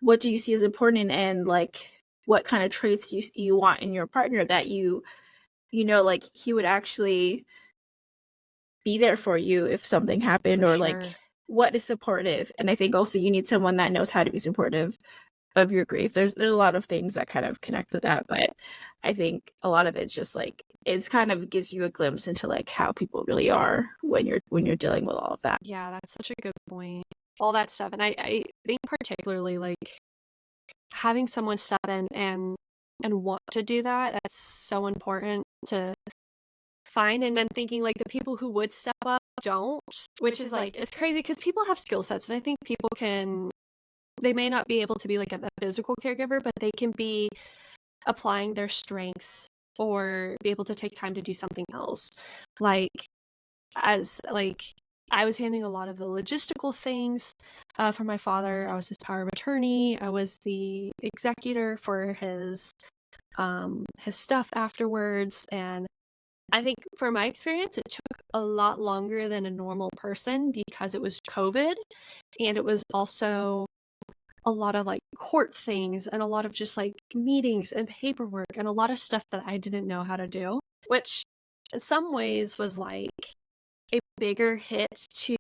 what do you see as important, and, like, what kind of traits you want in your partner that like, he would actually be there for you if something happened, For or, like, sure. what is supportive. And I think also you need someone that knows how to be supportive of your grief. There's a lot of things that kind of connect with that, but I think a lot of it's just, like, it's kind of gives you a glimpse into, like, how people really are when you're dealing with all of that. Yeah, that's such a good point. All that stuff, and I think particularly, like, having someone step in and want to do that, that's so important to find, and then thinking, like, the people who would step up don't, which is, like it's crazy because people have skill sets, and I think people can they may not be able to be, like, a physical caregiver, but they can be applying their strengths or be able to take time to do something else. Like, like, I was handling a lot of the logistical things, for my father. I was his power of attorney, I was the executor for his stuff afterwards, and I think for my experience, it took a lot longer than a normal person because it was COVID, and it was also a lot of, like, court things and a lot of just, like, meetings and paperwork and a lot of stuff that I didn't know how to do, which in some ways was, like, a bigger hit to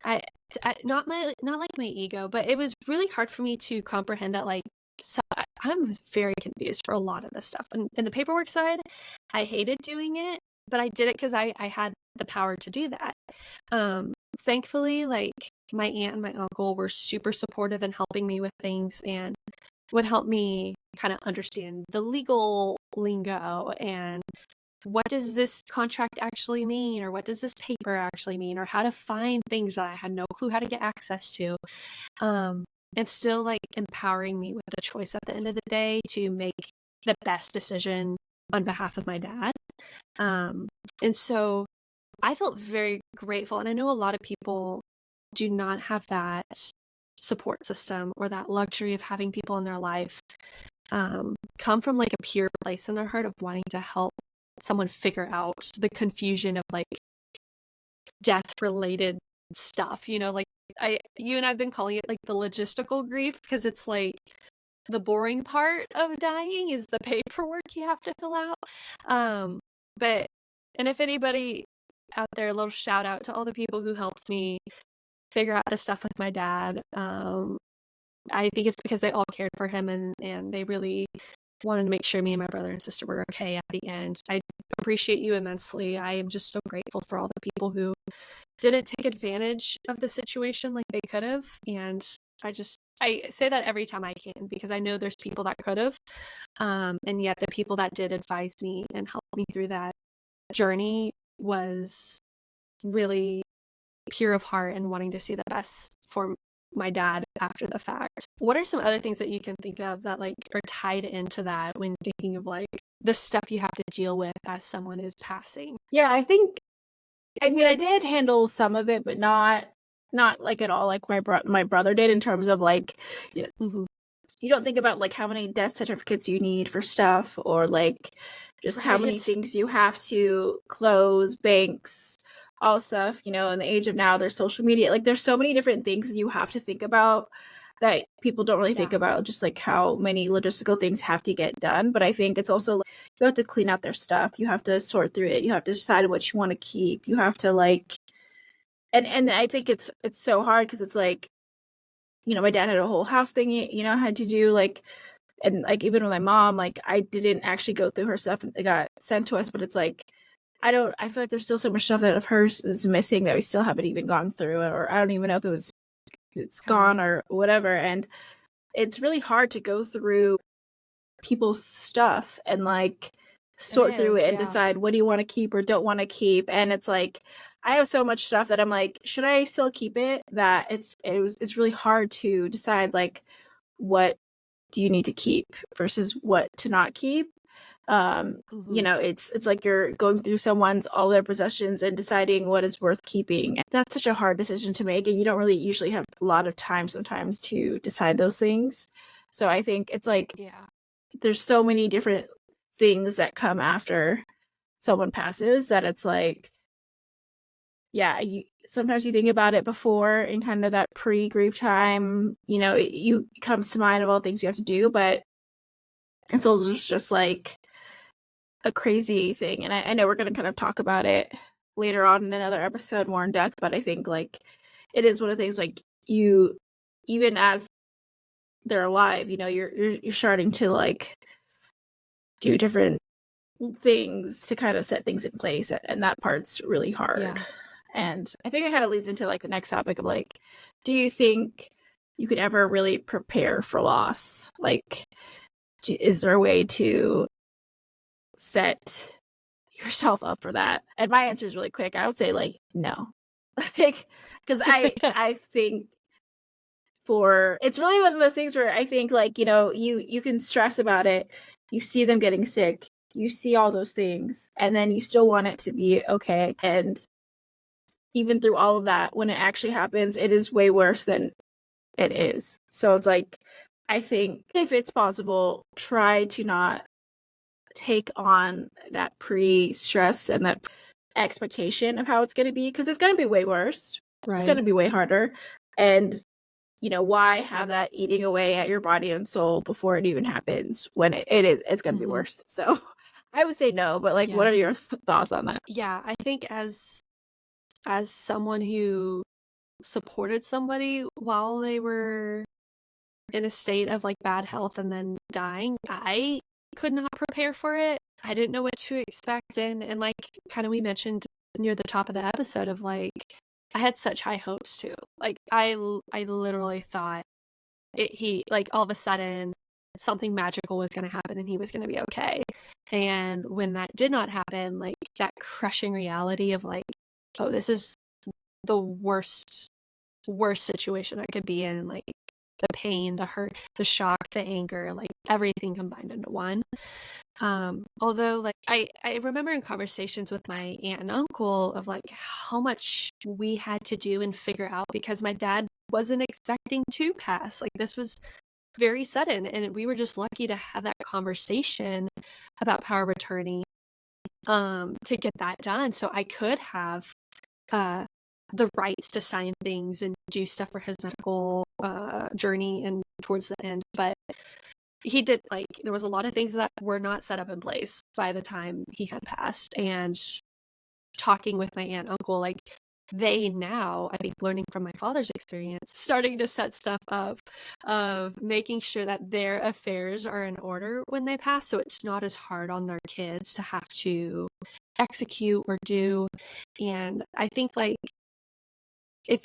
not like my ego, but it was really hard for me to comprehend that, like, I was very confused for a lot of this stuff, and the paperwork side, I hated doing it, but I did it because I had the power to do that. Thankfully, like, my aunt and my uncle were super supportive in helping me with things and would help me kind of understand the legal lingo and what does this contract actually mean, or what does this paper actually mean, or how to find things that I had no clue how to get access to. And still like empowering me with the choice at the end of the day to make the best decision on behalf of my dad. And so I felt very grateful. And I know a lot of people do not have that support system or that luxury of having people in their life come from like a pure place in their heart of wanting to help someone figure out the confusion of like death related stuff, you know, like you and I've been calling it like the logistical grief, because it's like the boring part of dying is the paperwork you have to fill out. But and if anybody out there, a little shout out to all the people who helped me figure out this stuff with my dad. I think it's because they all cared for him, and they really wanted to make sure me and my brother and sister were okay at the end. I appreciate you immensely. I am just so grateful for all the people who didn't take advantage of the situation like they could have. And I say that every time I can, because I know there's people that could have. And yet the people that did advise me and help me through that journey was really pure of heart and wanting to see the best for my dad after the fact. What are some other things that you can think of that like are tied into that when thinking of like the stuff you have to deal with as someone is passing? Yeah, I mean, I did handle some of it, but not like at all like my brother did, in terms of like, you know, you don't think about like how many death certificates you need for stuff, or like just how many things you have to close, banks, all stuff, you know. In the age of now, there's social media, like there's so many different things you have to think about that people don't really think about, just like how many logistical things have to get done. But I think it's also like, you have to clean out their stuff, you have to sort through it, you have to decide what you want to keep, you have to like, and I think it's so hard, because it's like, you know, my dad had a whole house thing, you know, had to do like, and like even with my mom, like I didn't actually go through her stuff and it got sent to us, but it's like I feel like there's still so much stuff that of hers is missing that we still haven't even gone through, or I don't even know if it's gone or whatever. And it's really hard to go through people's stuff and like sort through it and decide what do you want to keep or don't want to keep. And it's like I have so much stuff that I'm like, should I still keep it? That it's really hard to decide like what do you need to keep versus what to not keep. You know, it's like you're going through someone's all their possessions and deciding what is worth keeping. That's such a hard decision to make, and you don't really usually have a lot of time sometimes to decide those things. So I think it's like there's so many different things that come after someone passes that it's like, yeah, you sometimes you think about it before in kind of that pre-grief time, you know, you comes to mind of all the things you have to do, but it's also just like a crazy thing. And I know we're going to kind of talk about it later on in another episode more in depth, but I think like it is one of the things like you, even as they're alive, you know, you're starting to like do different things to kind of set things in place, and that part's really hard. And I think it kind of leads into like the next topic of like, do you think you could ever really prepare for loss? Like, is there a way to set yourself up for that? And my answer is really quick. I would say like no. Like, because I think it's really one of the things where I think like, you know, you can stress about it, you see them getting sick, you see all those things, and then you still want it to be okay. And even through all of that, when it actually happens, it is way worse than it is. So it's like, I think if it's possible, try to not take on that pre-stress and that expectation of how it's going to be, because it's going to be way worse. It's going to be way harder. And, you know, why have that eating away at your body and soul before it even happens when it's going to be worse? So I would say no, but like, what are your thoughts on that? Yeah, I think as someone who supported somebody while they were in a state of like bad health and then dying, I could not prepare for it. I didn't know what to expect. And like kind of we mentioned near the top of the episode of like, I had such high hopes too. Like I literally thought he like all of a sudden something magical was going to happen and he was going to be okay. And when that did not happen, like that crushing reality of like, oh, this is the worst situation I could be in, like the pain, the hurt, the shock, the anger, like everything combined into one. Although like I remember in conversations with my aunt and uncle of like how much we had to do and figure out because my dad wasn't expecting to pass. Like this was very sudden and we were just lucky to have that conversation about power of attorney to get that done so I could have uh the rights to sign things and do stuff for his medical journey and towards the end. But he did like there was a lot of things that were not set up in place by the time he had passed. And talking with my aunt and uncle, like they now, I think learning from my father's experience, starting to set stuff up of making sure that their affairs are in order when they pass, so it's not as hard on their kids to have to execute or do. And I think like if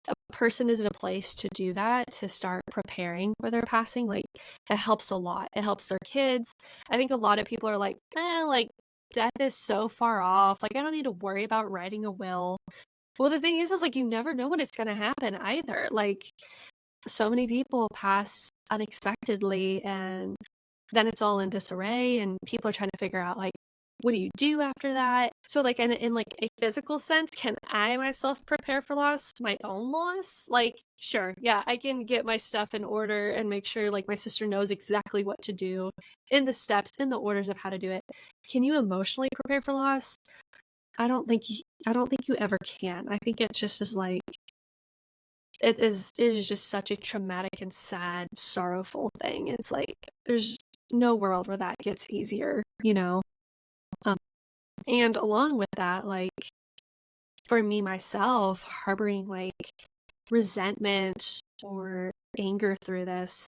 a person is in a place to do that, to start preparing for their passing, like it helps a lot. It helps their kids. I think a lot of people are like, like death is so far off. Like I don't need to worry about writing a will. Well, the thing is like you never know when it's gonna happen either. Like so many people pass unexpectedly and then it's all in disarray and people are trying to figure out like what do you do after that? So like in like a physical sense, can I myself prepare for loss, my own loss? Like sure, yeah, I can get my stuff in order and make sure like my sister knows exactly what to do in the steps, in the orders of how to do it. Can you emotionally prepare for loss? I don't think you ever can. I think it just is like it is just such a traumatic and sad, sorrowful thing. It's like there's no world where that gets easier, you know? And along with that, like for me myself, harboring like resentment or anger through this,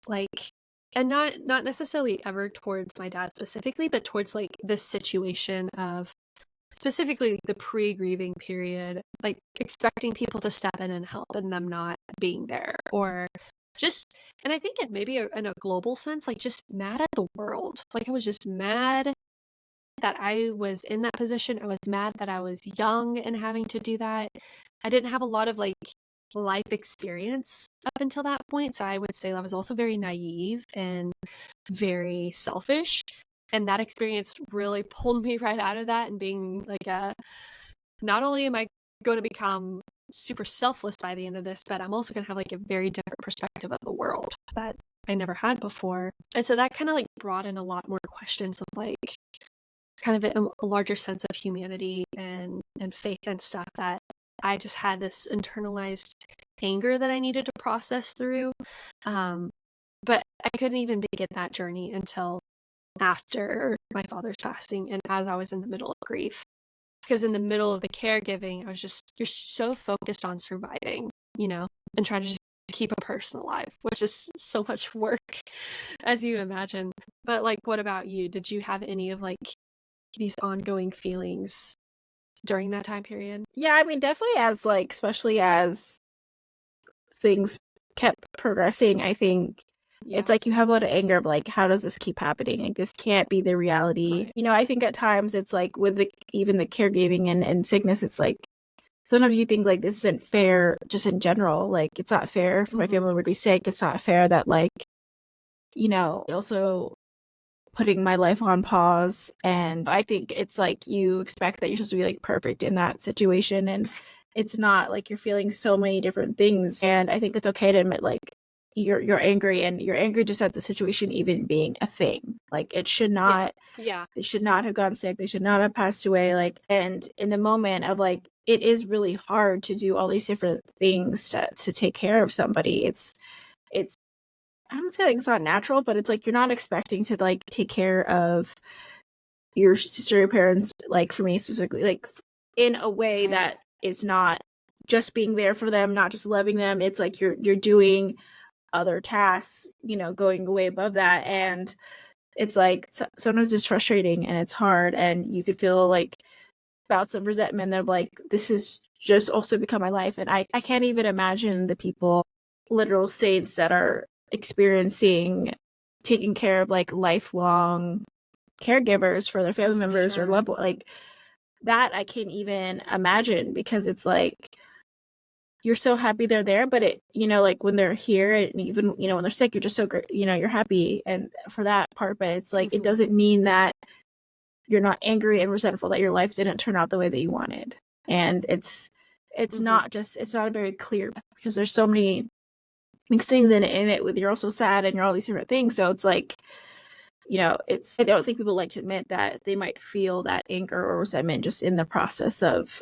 like and not necessarily ever towards my dad specifically, but towards like this situation of specifically the pre-grieving period, like expecting people to step in and help and them not being there, or just, and I think it maybe in a global sense, like just mad at the world. Like I was just mad that I was in that position. I was mad that I was young and having to do that. I didn't have a lot of like life experience up until that point. So I would say I was also very naive and very selfish. And that experience really pulled me right out of that and being like not only am I going to become super selfless by the end of this, but I'm also going to have like a very different perspective of the world that I never had before. And so that kind of like brought in a lot more questions of like kind of a larger sense of humanity and faith and stuff, that I just had this internalized anger that I needed to process through. But I couldn't even begin that journey until after my father's passing and as I was in the middle of grief. Because in the middle of the caregiving, I was just, you're so focused on surviving, you know, and trying to just keep a person alive, which is so much work, as you imagine. But like, what about you? Did you have any of like these ongoing feelings during that time period? Yeah, I mean, definitely as like, especially as things kept progressing, I think it's like you have a lot of anger of like, how does this keep happening? Like this can't be the reality. Right. You know, I think at times it's like with the even the caregiving and sickness, it's like sometimes you think like this isn't fair just in general. Like it's not fair for my family to be sick. It's not fair that like, you know, also putting my life on pause. And I think it's like you expect that you're supposed to be like perfect in that situation. And it's not. Like you're feeling so many different things. And I think it's okay to admit like you're angry, and you're angry just at the situation even being a thing. Like it should not, Yeah. they should not have gotten sick, they should not have passed away. Like, and in the moment of like, it is really hard to do all these different things to take care of somebody. It's I don't say like it's not natural, but it's like you're not expecting to like take care of your sister, your parents, like for me specifically, like in a way Right. that is not just being there for them, not just loving them. It's like you're doing other tasks, you know, going way above that. And it's like sometimes it's frustrating and it's hard, and you could feel like bouts of resentment of like, this has just also become my life. And I can't even imagine the people, literal saints, that are experiencing taking care of like lifelong caregivers for their family members or loved ones. Like that I can't even imagine, because it's like you're so happy they're there, but it, like when they're here, and even, when they're sick, you're just so great, you're happy and for that part, but it's like it doesn't mean that you're not angry and resentful that your life didn't turn out the way that you wanted. And it's not a very clear, because there's so many mixed things in it with, you're also sad and you're all these different things. So it's like, I don't think people like to admit that they might feel that anger or resentment just in the process of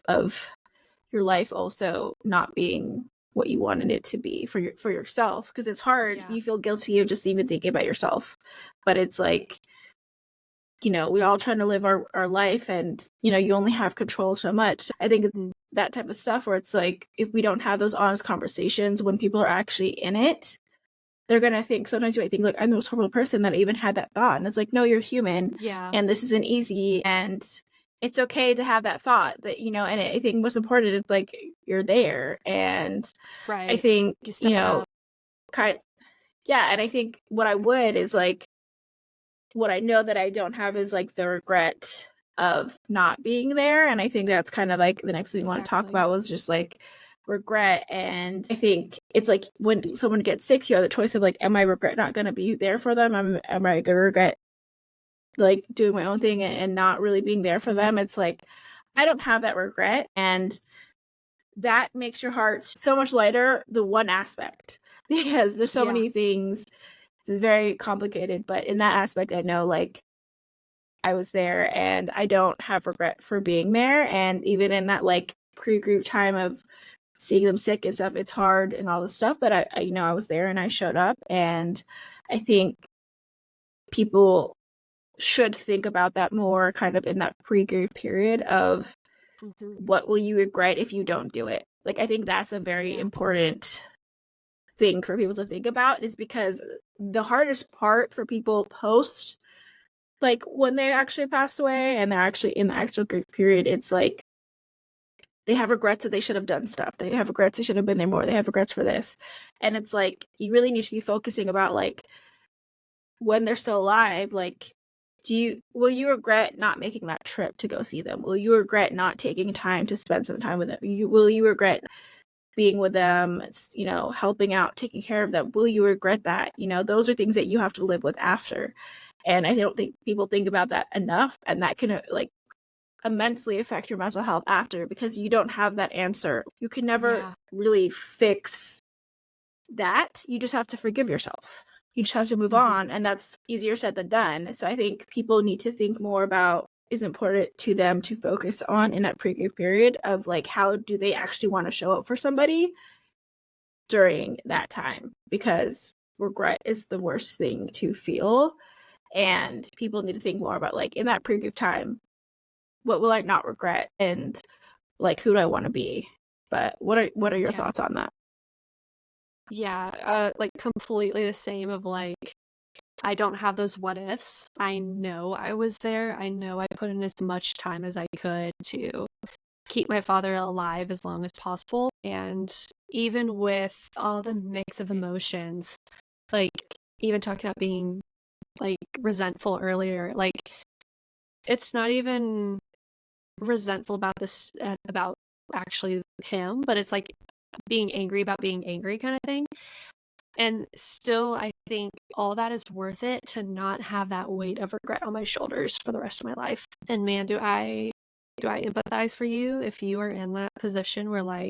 your life also not being what you wanted it to be for yourself, because it's hard. You feel guilty of just even thinking about yourself, but it's like, we all trying to live our life, and you only have control so much. I think that type of stuff where it's like, if we don't have those honest conversations when people are actually in it, they're gonna think, sometimes you might think like, I'm the most horrible person that even had that thought, and it's like, no, you're human, and this isn't easy, and it's okay to have that thought, that and I think most important, it's like, you're there. And I think kind and I think what I would is like, what I know that I don't have is like the regret of not being there. And I think that's kind of like the next thing we want to talk about, was just like regret. And I think it's like, when someone gets sick, you have the choice of like, am I regret not going to be there for them? Am I going to regret like doing my own thing and not really being there for them? It's like, I don't have that regret. And that makes your heart so much lighter, the one aspect, because there's so many things. It's very complicated, but in that aspect, I know like I was there and I don't have regret for being there. And even in that like pre-group time of seeing them sick and stuff, it's hard and all this stuff, but I I was there and I showed up. And I think people should think about that more, kind of in that pre-grief period of what will you regret if you don't do it. Like, I think that's a very important thing for people to think about, is because the hardest part for people post, like when they actually passed away and they're actually in the actual grief period, it's like they have regrets that they should have done stuff. They have regrets they should have been there more. They have regrets for this. And it's like, you really need to be focusing about like, when they're still alive, like, will you regret not making that trip to go see them? Will you regret not taking time to spend some time with them? Will you regret being with them, helping out, taking care of them? Will you regret that? Those are things that you have to live with after. And I don't think people think about that enough. And that can like immensely affect your mental health after, because you don't have that answer. You can never really fix that. You just have to forgive yourself. You just have to move on. And that's easier said than done. So I think people need to think more about, is important to them to focus on in that pre-grief period of like, how do they actually want to show up for somebody during that time? Because regret is the worst thing to feel. And people need to think more about like, in that pre-grief time, what will I not regret? And like, who do I want to be? But what are your thoughts on that? Like completely the same, of like, I don't have those what ifs. I know I was there. I know I put in as much time as I could to keep my father alive as long as possible. And even with all the mix of emotions, like even talking about being like resentful earlier, like it's not even resentful about this, about actually him, but it's like being angry about being angry kind of thing. And still, I think all that is worth it to not have that weight of regret on my shoulders for the rest of my life. And man, do I empathize for you if you are in that position where like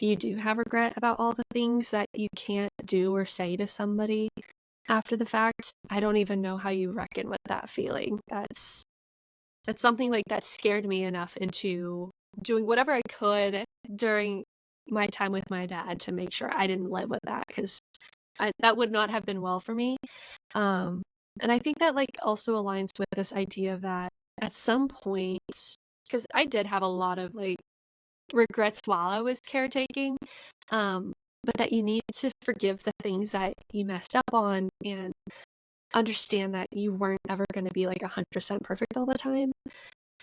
you do have regret about all the things that you can't do or say to somebody after the fact. I don't even know how you reckon with that feeling. That's something like that scared me enough into doing whatever I could during my time with my dad to make sure I didn't live with that, because that would not have been well for me. And I think that like also aligns with this idea that at some point, because I did have a lot of like regrets while I was caretaking, but that you need to forgive the things that you messed up on and understand that you weren't ever going to be like 100% perfect all the time.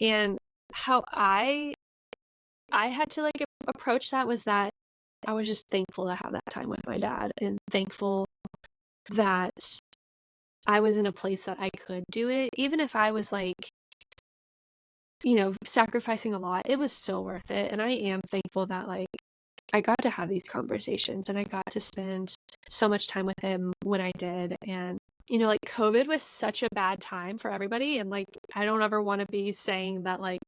And how I had to like approach that was that I was just thankful to have that time with my dad, and thankful that I was in a place that I could do it. Even if I was like, sacrificing a lot, it was still worth it. And I am thankful that like I got to have these conversations and I got to spend so much time with him when I did. And like COVID was such a bad time for everybody, and like I don't ever want to be saying that like,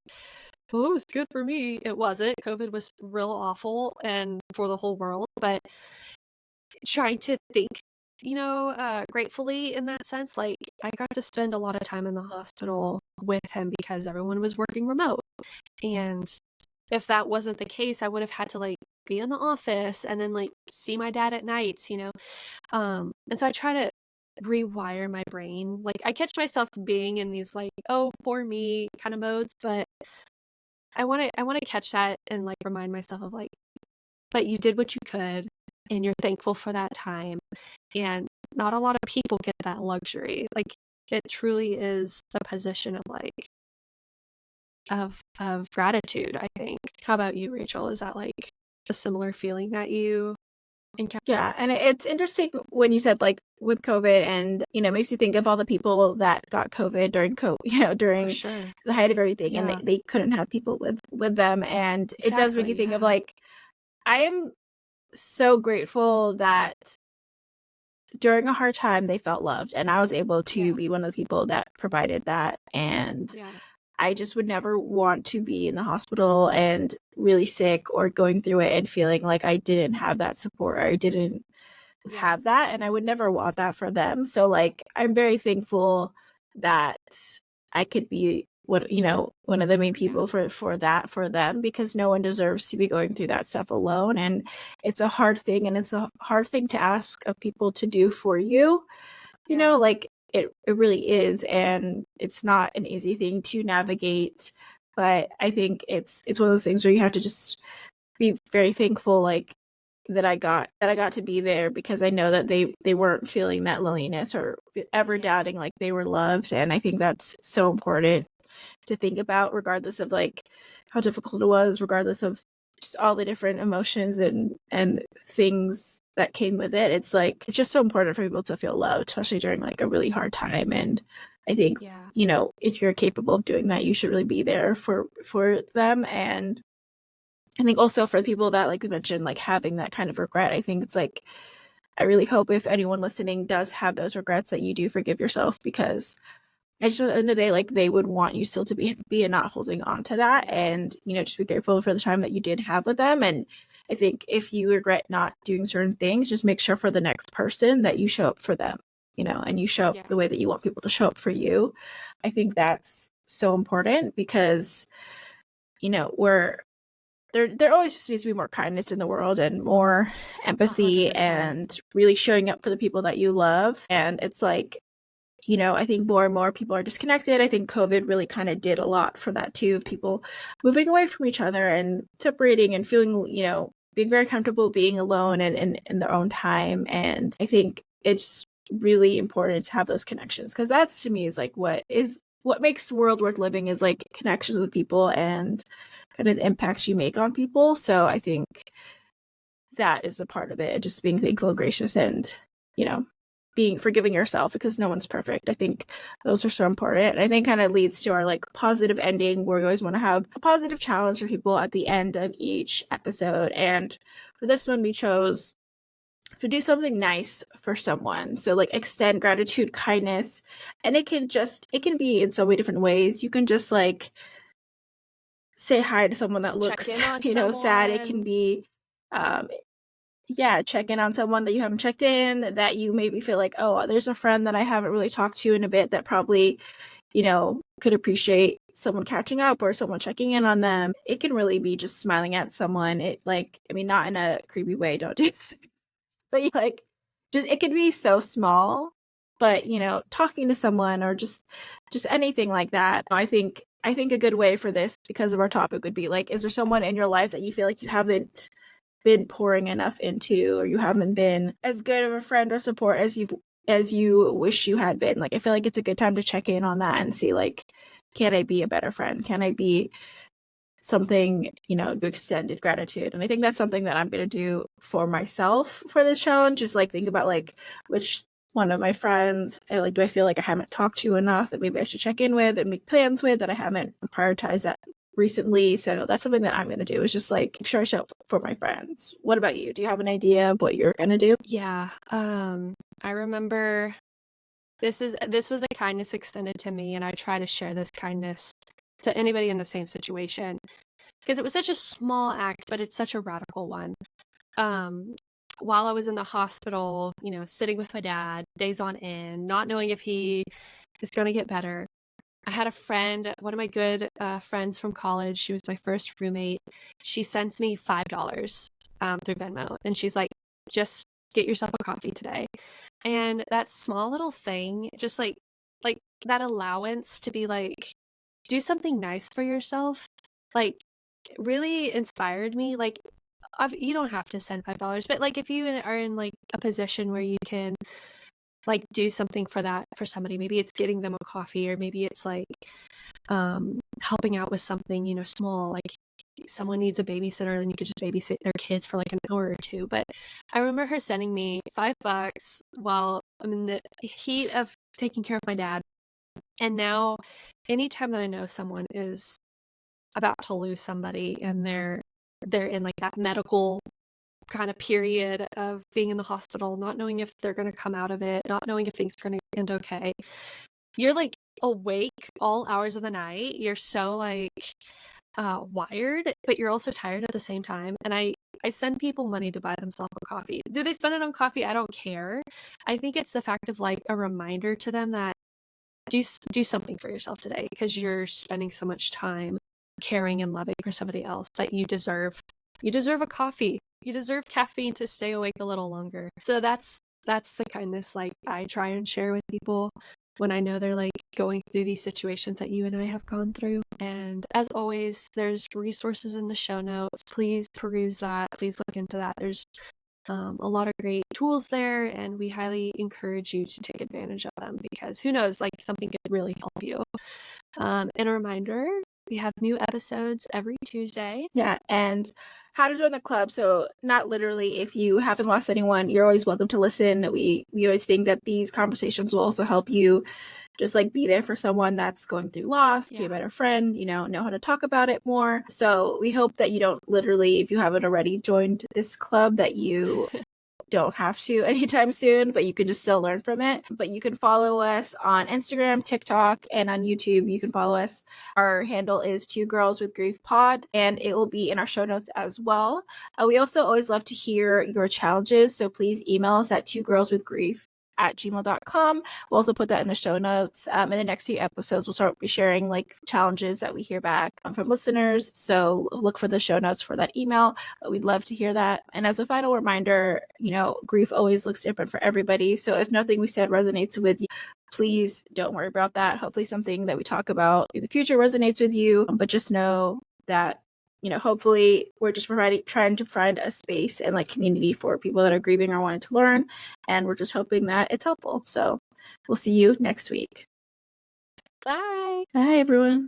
oh, it was good for me. It wasn't. COVID was real awful and for the whole world, but trying to think, gratefully in that sense, like I got to spend a lot of time in the hospital with him because everyone was working remote. And if that wasn't the case, I would have had to like be in the office and then like see my dad at nights, and so I try to rewire my brain. Like I catch myself being in these like, oh, poor me kind of modes, but I want to catch that and like remind myself of like, but you did what you could and you're thankful for that time. And not a lot of people get that luxury. Like it truly is a position of like of gratitude, I think. How about you, Rachel? Is that like a similar feeling that you encounter? Yeah, and it's interesting when you said like with COVID, and makes you think of all the people that got COVID during For during sure. the height of everything, and Yeah. they couldn't have people with them, and it does make you Exactly. think of Yeah. like, I am so grateful that during a hard time they felt loved, and I was able to Yeah. be one of the people that provided that. And Yeah. I just would never want to be in the hospital and really sick or going through it and feeling like I didn't have that support, or I didn't Yeah. have that, and I would never want that for them. So like I'm very thankful that I could be one of the main people for them, because no one deserves to be going through that stuff alone. And it's a hard thing, and it's a hard thing to ask of people to do for you. Yeah. Like it really is, and it's not an easy thing to navigate. But I think it's one of those things where you have to just be very thankful, like that I got to be there, because I know that they weren't feeling that loneliness or ever doubting like they were loved. And I think that's so important to think about, regardless of like how difficult it was, regardless of just all the different emotions and things that came with it. It's like it's just so important for people to feel loved, especially during like a really hard time. And I think if you're capable of doing that, you should really be there for them. And I think also for people that, like we mentioned, like having that kind of regret, I think it's like, I really hope if anyone listening does have those regrets, that you do forgive yourself, because I just, at the end of the day, like they would want you still to be happy and not holding on to that. And, just be grateful for the time that you did have with them. And I think if you regret not doing certain things, just make sure for the next person that you show up for them, and you show up the way that you want people to show up for you. I think that's so important, because, there always just needs to be more kindness in the world, and more empathy, 100%. and really showing up for the people that you love. And it's like, I think more and more people are disconnected. I think COVID really kind of did a lot for that too, of people moving away from each other and separating and feeling, being very comfortable being alone and in their own time. And I think it's really important to have those connections, because that's, to me, is like what makes the world worth living, is like connections with people and kind of the impacts you make on people. So I think that is a part of it, just being thankful and gracious, and being forgiving yourself, because no one's perfect. I think those are so important. I think kind of leads to our like positive ending, where we always want to have a positive challenge for people at the end of each episode. And for this one, we chose to do something nice for someone. So like extend gratitude, kindness, and it can be in so many different ways. You can just like say hi to someone that looks sad. It can be check in on someone that you haven't checked in, that you maybe feel like, oh, there's a friend that I haven't really talked to in a bit that probably, could appreciate someone catching up or someone checking in on them. It can really be just smiling at someone. It like, I mean, not in a creepy way, don't do it. But like, just, it could be so small, but talking to someone, or just anything like that. I think a good way for this, because of our topic, would be like, is there someone in your life that you feel like you haven't been pouring enough into, or you haven't been as good of a friend or support as you've as you wish you had been. Like, I feel like it's a good time to check in on that and see, like, can I be a better friend? Can I be something, to extended gratitude? And I think that's something that I'm going to do for myself for this challenge, is like think about like which one of my friends do I feel like I haven't talked to enough that maybe I should check in with and make plans with, that I haven't prioritized that recently. So that's something that I'm going to do, is just like make sure I show up for my friends. What about you? Do you have an idea of what you're going to do? Yeah. I remember this was a kindness extended to me, and I try to share this kindness to anybody in the same situation, because it was such a small act, but it's such a radical one. While I was in the hospital, sitting with my dad days on end, not knowing if he is going to get better, I had a friend, one of my good friends from college. She was my first roommate. She sends me $5 through Venmo, and she's like, just get yourself a coffee today. And that small little thing, just like that allowance to be like, do something nice for yourself, like, really inspired me. Like, you don't have to send $5, but like if you are in like a position where you can like do something for somebody, maybe it's getting them a coffee, or maybe it's like helping out with something, small, like someone needs a babysitter and you could just babysit their kids for like an hour or two. But I remember her sending me $5 while I'm in the heat of taking care of my dad. And now anytime that I know someone is about to lose somebody and they're in like that medical kind of period of being in the hospital, not knowing if they're going to come out of it, not knowing if things are going to end okay, you're like awake all hours of the night. You're so like wired, but you're also tired at the same time. And I send people money to buy themselves a coffee. Do they spend it on coffee? I don't care. I think it's the fact of like a reminder to them that do something for yourself today, because you're spending so much time caring and loving for somebody else, that you deserve a coffee. You deserve caffeine to stay awake a little longer. So that's the kindness like I try and share with people when I know they're like going through these situations that you and I have gone through. And as always, there's resources in the show notes. Please peruse that. Please look into that. There's a lot of great tools there, and we highly encourage you to take advantage of them, because who knows, like something could really help you. And a reminder, we have new episodes every Tuesday. Yeah, and how to join the club. So not literally, if you haven't lost anyone, you're always welcome to listen. We always think that these conversations will also help you just like be there for someone that's going through loss, be a better friend, know how to talk about it more. So we hope that you don't literally, if you haven't already joined this club, that you don't have to anytime soon, but you can just still learn from it. But you can follow us on Instagram, TikTok, and on YouTube. You can follow us. Our handle is 2girlswithgrief pod, and it will be in our show notes as well. We also always love to hear your challenges, so please email us at 2girlswithgrief@gmail.com. We'll also put that in the show notes. In the next few episodes, we'll start sharing like challenges that we hear back from listeners. So look for the show notes for that email. We'd love to hear that. And as a final reminder, grief always looks different for everybody. So if nothing we said resonates with you, please don't worry about that. Hopefully something that we talk about in the future resonates with you, but just know that hopefully we're just trying to find a space and like community for people that are grieving or wanting to learn. And we're just hoping that it's helpful. So we'll see you next week. Bye. Bye, everyone.